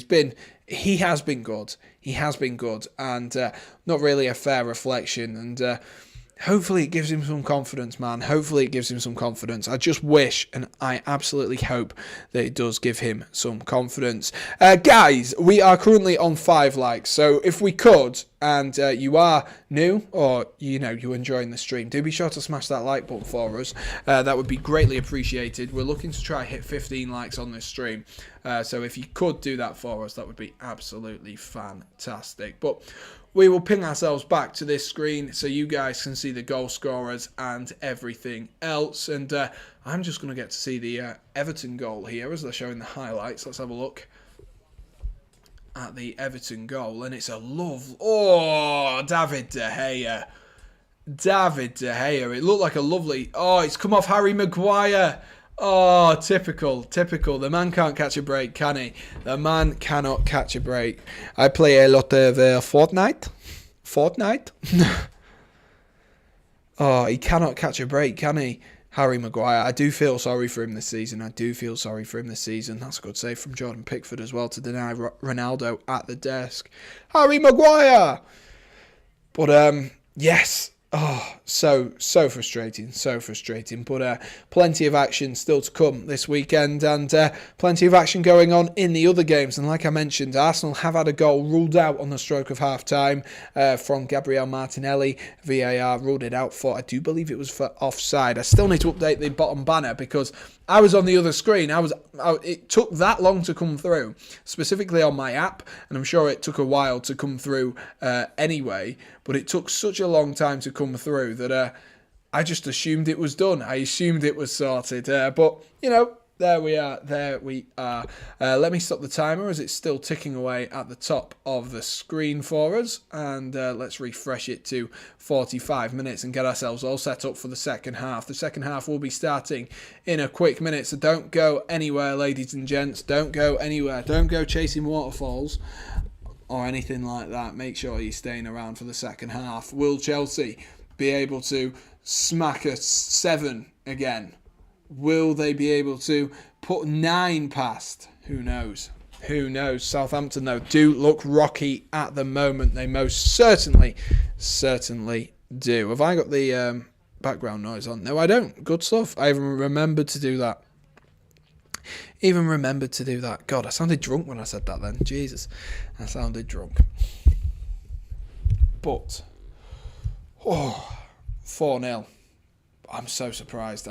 Speaker 1: He has been good. He has been good, and not really a fair reflection. And hopefully it gives him some confidence, man. Hopefully it gives him some confidence. I just wish, and I absolutely hope that it does give him some confidence. Guys, we are currently on 5 likes, so if we could, and you are new, or you're enjoying the stream, do be sure to smash that like button for us. That would be greatly appreciated. We're looking to try hit 15 likes on this stream, so if you could do that for us, that would be absolutely fantastic. But we will ping ourselves back to this screen so you guys can see the goal scorers and everything else. And I'm just going to get to see the Everton goal here as they're showing the highlights. Let's have a look at the Everton goal. And it's a David De Gea. David De Gea. It looked like a lovely... Oh, it's come off Harry Maguire. Oh, typical. The man can't catch a break, can he? The man cannot catch a break. I play a lot of Fortnite. Oh, he cannot catch a break, can he? Harry Maguire. I do feel sorry for him this season. That's a good save from Jordan Pickford as well to deny Ronaldo at the desk. Harry Maguire! But, yes. Oh, so frustrating. But plenty of action still to come this weekend, and plenty of action going on in the other games. And like I mentioned, Arsenal have had a goal ruled out on the stroke of half-time from Gabriel Martinelli. VAR ruled it out for, I do believe it was for offside. I still need to update the bottom banner because I was on the other screen. It took that long to come through, specifically on my app, and I'm sure it took a while to come through anyway, but it took such a long time to come through that I just assumed it was done. I assumed it was sorted, but, there we are. Let me stop the timer as it's still ticking away at the top of the screen for us, and let's refresh it to 45 minutes and get ourselves all set up for the second half. The second half will be starting in a quick minute, so don't go anywhere, ladies and gents. Don't go anywhere. Don't go chasing waterfalls or anything like that. Make sure you're staying around for the second half. Will Chelsea be able to smack a 7 again? Will they be able to put 9 past? Who knows? Southampton, though, do look rocky at the moment. They most certainly do. Have I got the background noise on? No, I don't. Good stuff. I even remembered to do that. God, I sounded drunk when I said that then. Jesus, I sounded drunk. But, 4-0. I'm so surprised.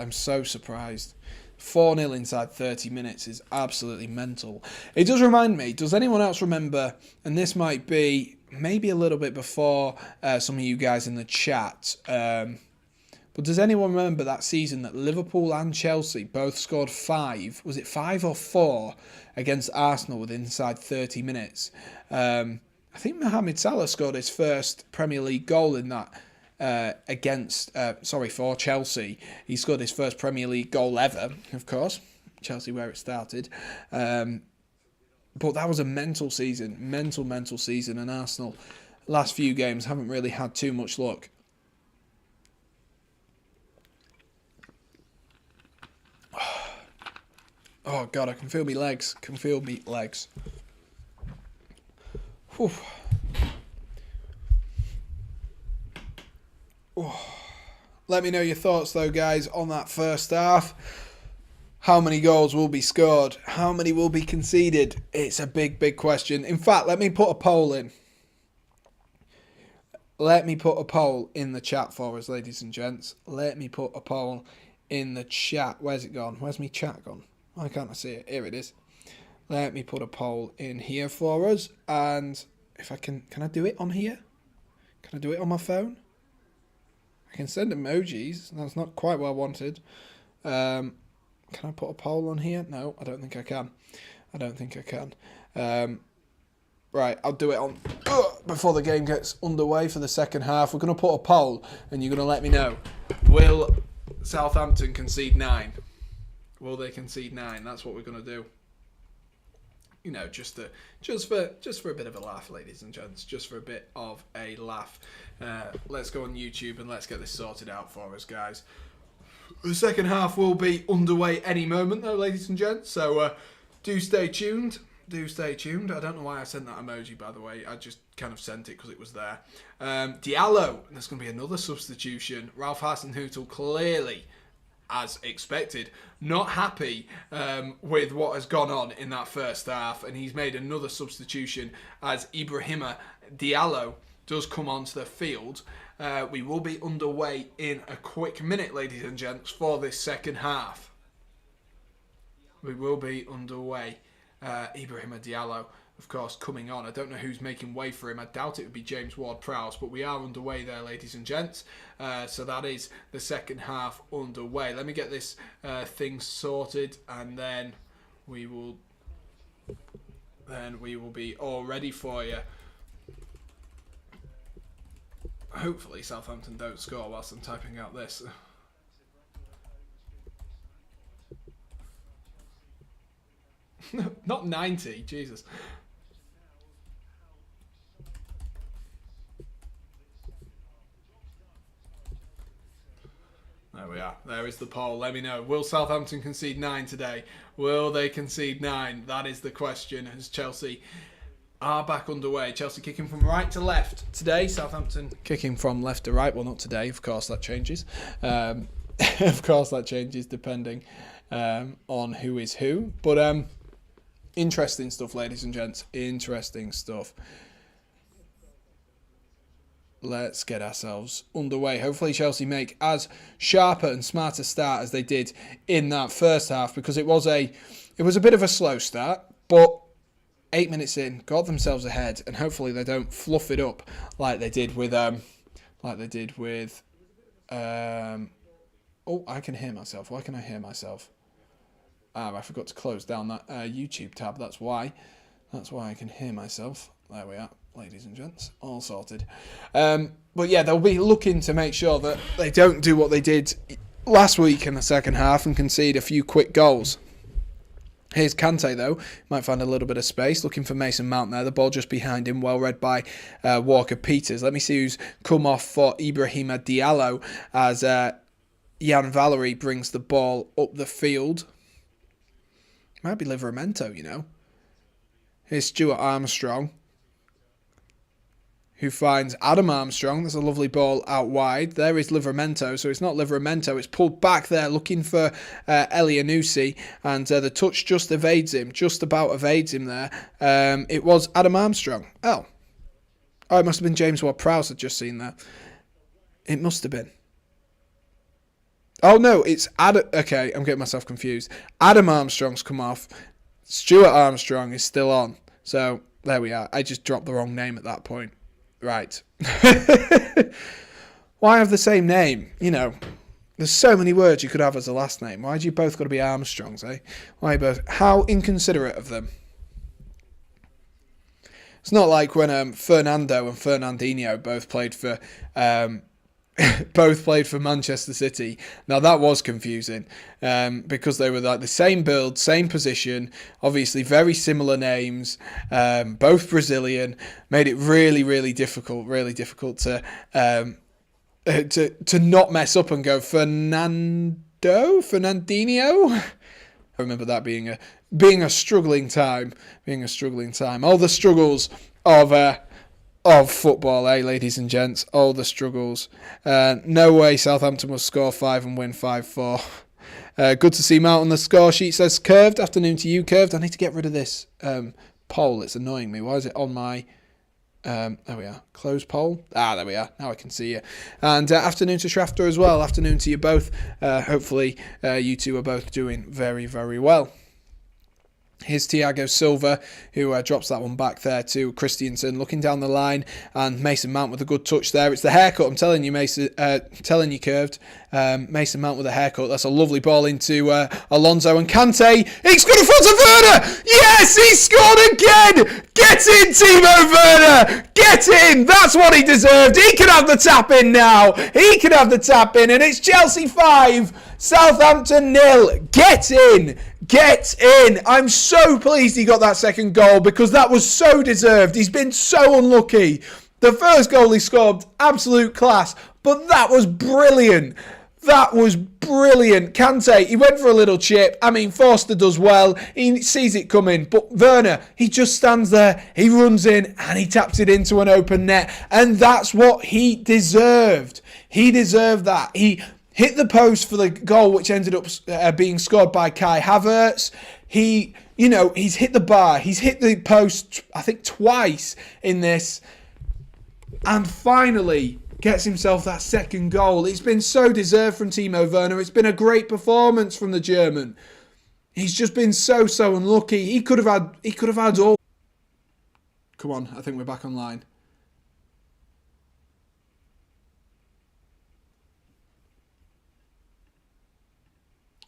Speaker 1: 4-0 inside 30 minutes is absolutely mental. It does remind me, does anyone else remember, and this might be maybe a little bit before some of you guys in the chat, but does anyone remember that season that Liverpool and Chelsea both scored 5, was it 5 or 4, against Arsenal with inside 30 minutes? I think Mohamed Salah scored his first Premier League goal in that for Chelsea. He scored his first Premier League goal ever, of course. Chelsea where it started. But that was a mental season, mental season, and Arsenal, last few games, haven't really had too much luck. Oh, God, I can feel me legs. Whew. Oh. Let me know your thoughts, though, guys, on that first half. How many goals will be scored? How many will be conceded? It's a big question. In fact, let me put a poll in. Let me put a poll in the chat for us, ladies and gents. Let me put a poll in the chat. Where's it gone? Where's my chat gone? Why can't I see it? Here it is. Let me put a poll in here for us. And if I can I do it on here? Can I do it on my phone? I can send emojis. That's not quite what I wanted. Can I put a poll on here? No, I don't think I can. Right, I'll do it on before the game gets underway for the second half. We're going to put a poll, and you're going to let me know. Will Southampton concede 9? Will they concede 9? That's what we're going to do. You know, just for a bit of a laugh, ladies and gents. Just for a bit of a laugh. Let's go on YouTube and let's get this sorted out for us, guys. The second half will be underway any moment, though, ladies and gents. So do stay tuned. I don't know why I sent that emoji, by the way. I just kind of sent it because it was there. Diallo. There's going to be another substitution. Ralph Hasenhüttl clearly, as expected, not happy with what has gone on in that first half, and he's made another substitution as Ibrahima Diallo does come onto the field. We will be underway in a quick minute, ladies and gents, for this second half. We will be underway. Ibrahima Diallo, of course, coming on. I don't know who's making way for him. I doubt it would be James Ward-Prowse, but we are underway there, ladies and gents. So that is the second half underway. Let me get this thing sorted, and then we will be all ready for you. Hopefully Southampton don't score whilst I'm typing out this. Not 90, Jesus. There we are. There is the poll. Let me know. Will Southampton concede 9 today? Will they concede 9? That is the question, as Chelsea are back underway. Chelsea kicking from right to left today. Southampton kicking from left to right. Well, not today. Of course, that changes. Depending on who is who. But interesting stuff, ladies and gents. Interesting stuff. Let's get ourselves underway. Hopefully Chelsea make as sharper and smarter start as they did in that first half, because it was a bit of a slow start, but 8 minutes in, got themselves ahead, and hopefully they don't fluff it up like they did with oh, I can hear myself. Why can I hear myself? I forgot to close down that YouTube tab. That's why I can hear myself. There we are, ladies and gents, all sorted. But yeah, they'll be looking to make sure that they don't do what they did last week in the second half and concede a few quick goals. Here's Kante, though. Might find a little bit of space. Looking for Mason Mount there. The ball just behind him. Well read by Walker-Peters. Let me see who's come off for Ibrahima Diallo as Jan Valery brings the ball up the field. Might be Livramento, you know. Here's Stuart Armstrong, who finds Adam Armstrong. There's a lovely ball out wide. There is Livramento. So it's not Livramento. It's pulled back there looking for Elianusi. And the touch just evades him. Just about evades him there. It was Adam Armstrong. Oh, it must have been James Ward-Prowse I'd just seen there. It must have been. Oh, no, it's Adam. Okay, I'm getting myself confused. Adam Armstrong's come off. Stuart Armstrong is still on. So, there we are. I just dropped the wrong name at that point. Right. Why have the same name? You know, there's so many words you could have as a last name. Why do you both got to be Armstrongs, eh? Why both? How inconsiderate of them. It's not like when Fernando and Fernandinho both played for Manchester City. Now that was confusing because they were like the same build, same position, obviously very similar names, both Brazilian. Made it really, really difficult to not mess up and go Fernandinho. I remember that being a struggling time. All the struggles of football, ladies and gents. All the struggles. No way Southampton will score 5 and win 5-4. Good to see Mount on the score sheet. Says Curved. Afternoon to you, Curved. I need to get rid of this poll. It's annoying me. Why is it on my... there we are. Close poll. There we are. Now I can see you. And afternoon to Shafter as well. Afternoon to you both. Hopefully you two are both doing very, very well. Here's Thiago Silva, who drops that one back there to Christiansen, looking down the line, and Mason Mount with a good touch there. It's the haircut, I'm telling you, Mason. Telling you, Curved. Mason Mount with a haircut. That's a lovely ball into Alonso and Kante. He's got in front of Werner. Yes, he scored again. Get in, Timo Werner. Get in. That's what he deserved. He can have the tap in now. He can have the tap in, and it's Chelsea 5. Southampton 0. Get in. Get in. I'm so pleased he got that second goal because that was so deserved. He's been so unlucky. The first goal he scored, absolute class. But that was brilliant. That was brilliant. Kante, he went for a little chip. I mean, Forster does well. He sees it coming. But Werner, he just stands there. He runs in and he taps it into an open net. And that's what he deserved. He deserved that. He hit the post for the goal, which ended up being scored by Kai Havertz. He's hit the bar. He's hit the post, I think, twice in this. And finally gets himself that second goal. It's been so deserved from Timo Werner. It's been a great performance from the German. He's just been so unlucky. He could have had all. Come on, I think we're back online.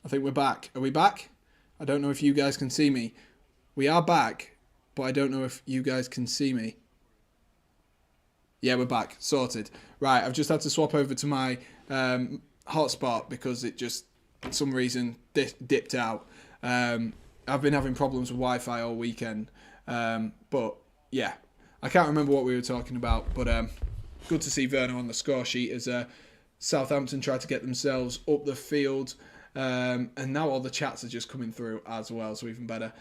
Speaker 1: I think we're back. Are we back? I don't know if you guys can see me. We are back, but I don't know if you guys can see me. Yeah, we're back. Sorted. Right, I've just had to swap over to my hotspot because it just, for some reason, dipped out. I've been having problems with Wi-Fi all weekend. But, yeah, I can't remember what we were talking about. But good to see Werner on the score sheet as Southampton tried to get themselves up the field. And now all the chats are just coming through as well, so even better.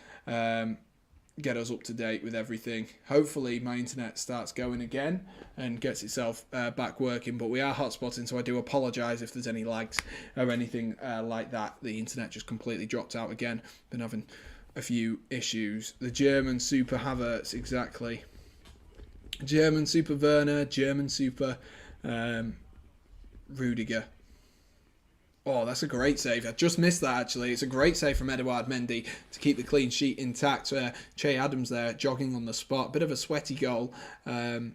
Speaker 1: Get us up to date with everything. Hopefully my internet starts going again and gets itself back working, but we are hotspotting, so I do apologise if there's any lags or anything like that. The internet just completely dropped out again. Been having a few issues. The German Super Havertz, exactly. German Super Werner, German Super Rudiger. Oh, that's a great save. I just missed that, actually. It's a great save from Edouard Mendy to keep the clean sheet intact. Che Adams there, jogging on the spot. Bit of a sweaty goal. But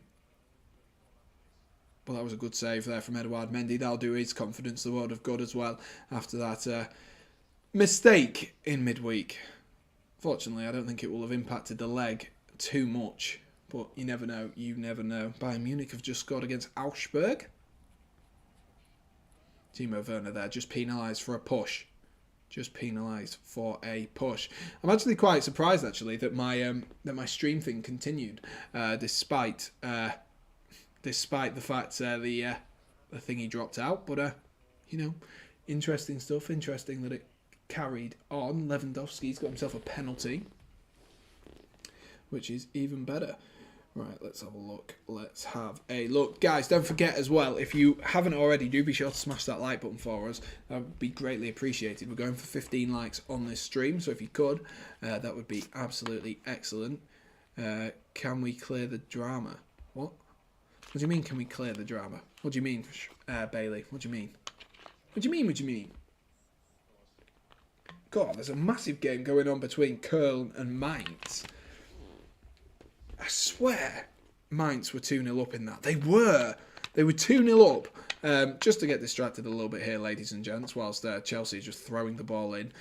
Speaker 1: that was a good save there from Edouard Mendy. That'll do his confidence the world of good as well after that mistake in midweek. Fortunately, I don't think it will have impacted the leg too much. But you never know. You never know. Bayern Munich have just scored against Augsburg. Timo Werner there, just penalised for a push. Just penalised for a push. I'm actually quite surprised, actually, that my stream thing continued, despite the fact the thingy dropped out. But interesting stuff. Interesting that it carried on. Lewandowski's got himself a penalty, which is even better. Right, let's have a look. Let's have a look. Guys, don't forget as well, if you haven't already, do be sure to smash that like button for us. That would be greatly appreciated. We're going for 15 likes on this stream, so if you could, that would be absolutely excellent. Can we clear the drama? What? What do you mean, can we clear the drama? What do you mean, Bailey? What do you mean? What do you mean? What do you mean? God, there's a massive game going on between Köln and Mainz. I swear Mainz were 2-0 up in that. They were 2-0 up. Just to get distracted a little bit here, ladies and gents, whilst Chelsea just throwing the ball in.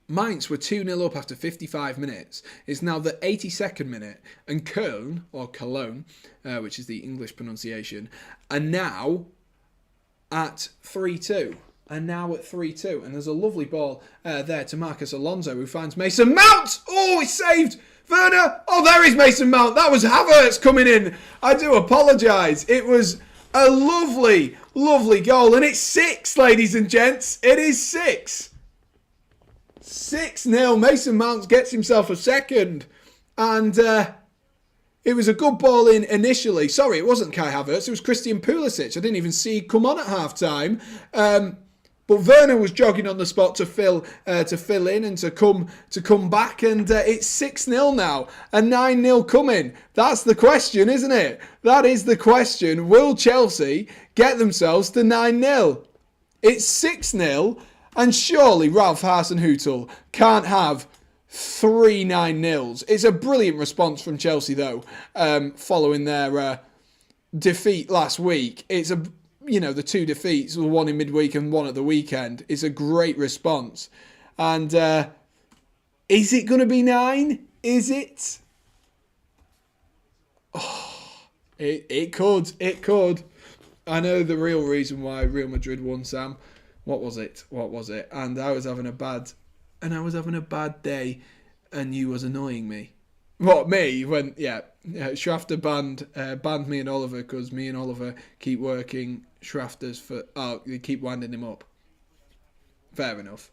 Speaker 1: Mainz were 2-0 up after 55 minutes. It's now the 82nd minute. And Köln, or Cologne, which is the English pronunciation, are now at 3-2. And there's a lovely ball there to Marcus Alonso, who finds Mason Mount. Oh, it's saved. Werner. Oh, there is Mason Mount. That was Havertz coming in. I do apologise. It was a lovely, lovely goal. And it's 6, ladies and gents. It is 6. 6-0. Mason Mount gets himself a second. And it was a good ball in initially. Sorry, it wasn't Kai Havertz. It was Christian Pulisic. I didn't even see come on at half-time. But Werner was jogging on the spot to fill in and to come back, and it's 6-0 now, and 9-0 coming. That's the question, isn't it? That is the question. Will Chelsea get themselves to 9-0? It's 6-0, and surely Ralph Hasenhüttl can't have 3 9-0s. It's a brilliant response from Chelsea, though, following their defeat last week. It's the 2 defeats, one in midweek and one at the weekend. It's a great response. And is it going to be 9? Is it? Oh, it could. It could. I know the real reason why Real Madrid won, Sam. What was it? And I was having a bad day, and you was annoying me. What, me? When, Shafter banned me and Oliver because me and Oliver keep working Shrafters they keep winding him up. Fair enough.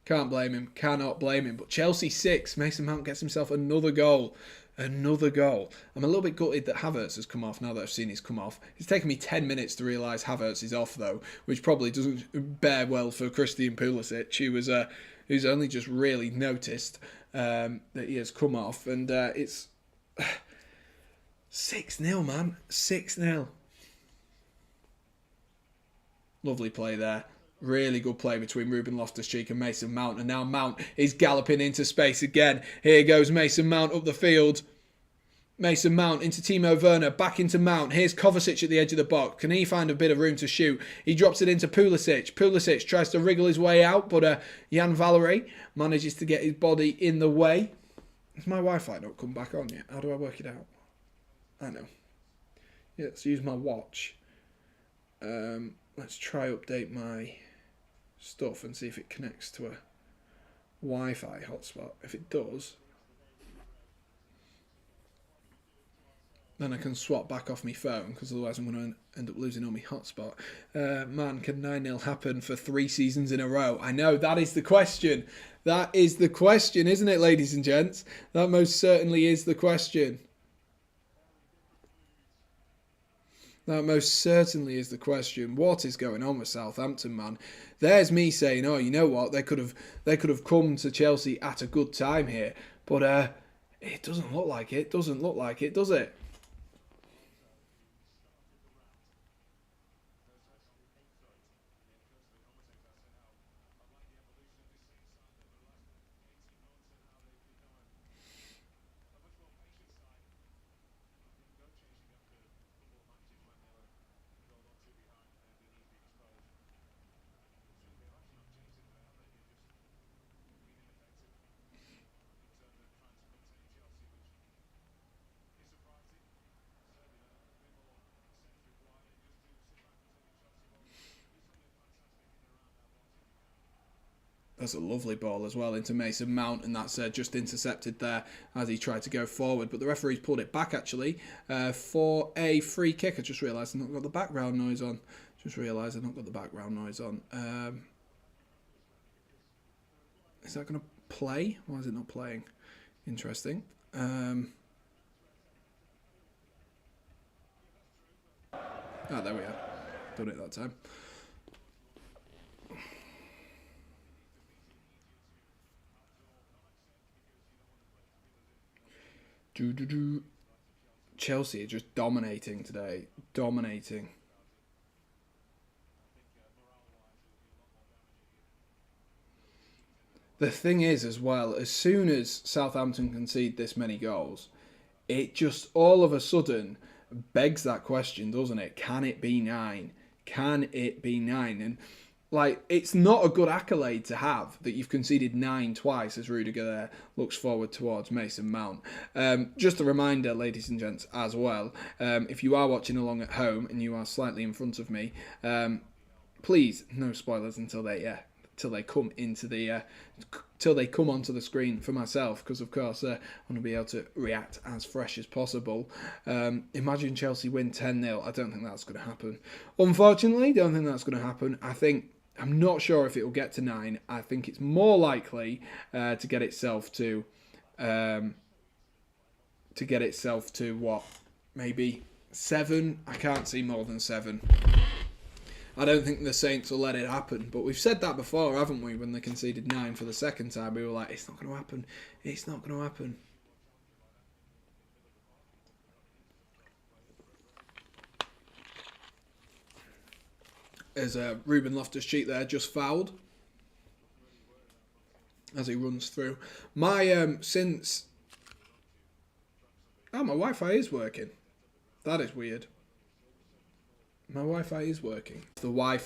Speaker 1: Can't blame him. Cannot blame him. But Chelsea 6. Mason Mount gets himself another goal. I'm a little bit gutted that Havertz has come off now that I've seen he's come off. It's taken me 10 minutes to realise Havertz is off, though, which probably doesn't bear well for Christian Pulisic, who's only just really noticed that he has come off. And it's 6-0, man. 6-0. Lovely play there. Really good play between Ruben Loftus-Cheek and Mason Mount. And now Mount is galloping into space again. Here goes Mason Mount up the field. Mason Mount into Timo Werner. Back into Mount. Here's Kovacic at the edge of the box. Can he find a bit of room to shoot? He drops it into Pulisic. Pulisic tries to wriggle his way out, but Jan Valery manages to get his body in the way. Has my Wi-Fi not come back on yet? How do I work it out? I know. Yeah, let's use my watch. Let's try update my stuff and see if it connects to a Wi-Fi hotspot. If it does, then I can swap back off my phone, because otherwise I'm going to end up losing all my hotspot. Man, can 9-0 happen for 3 seasons in a row? I know, that is the question. That is the question, isn't it, ladies and gents? That most certainly is the question. That most certainly is the question. What is going on with Southampton, man? There's me saying, oh, you know what? They could have come to Chelsea at a good time here, but it doesn't look like it. Doesn't look like it, does it? That's a lovely ball as well into Mason Mount, and that's just intercepted there as he tried to go forward. But the referee's pulled it back, actually, for a free kick. I just realised I've not got the background noise on. Is that going to play? Why is it not playing? Interesting. There we are. Done it that time. Chelsea are just dominating today. Dominating. The thing is, as well, as soon as Southampton concede this many goals, it just all of a sudden begs that question, doesn't it? Can it be 9? Can it be 9? And like, it's not a good accolade to have that you've conceded 9 twice, as Rudiger there looks forward towards Mason Mount. Just a reminder, ladies and gents, as well, if you are watching along at home and you are slightly in front of me, please, no spoilers until they come into the till they come onto the screen for myself, because of course I want to be able to react as fresh as possible. Imagine Chelsea win 10-0. I don't think that's going to happen. Unfortunately, don't think that's going to happen. I'm not sure if it will get to 9. I think it's more likely to get itself to what, maybe 7. I can't see more than 7. I don't think the Saints will let it happen. But we've said that before, haven't we? When they conceded 9 for the second time, we were like, it's not going to happen. It's not going to happen. As Ruben Loftus-Cheek there just fouled as he runs through. My Wi-Fi is working. That is weird. My Wi-Fi is working. The Wi-Fi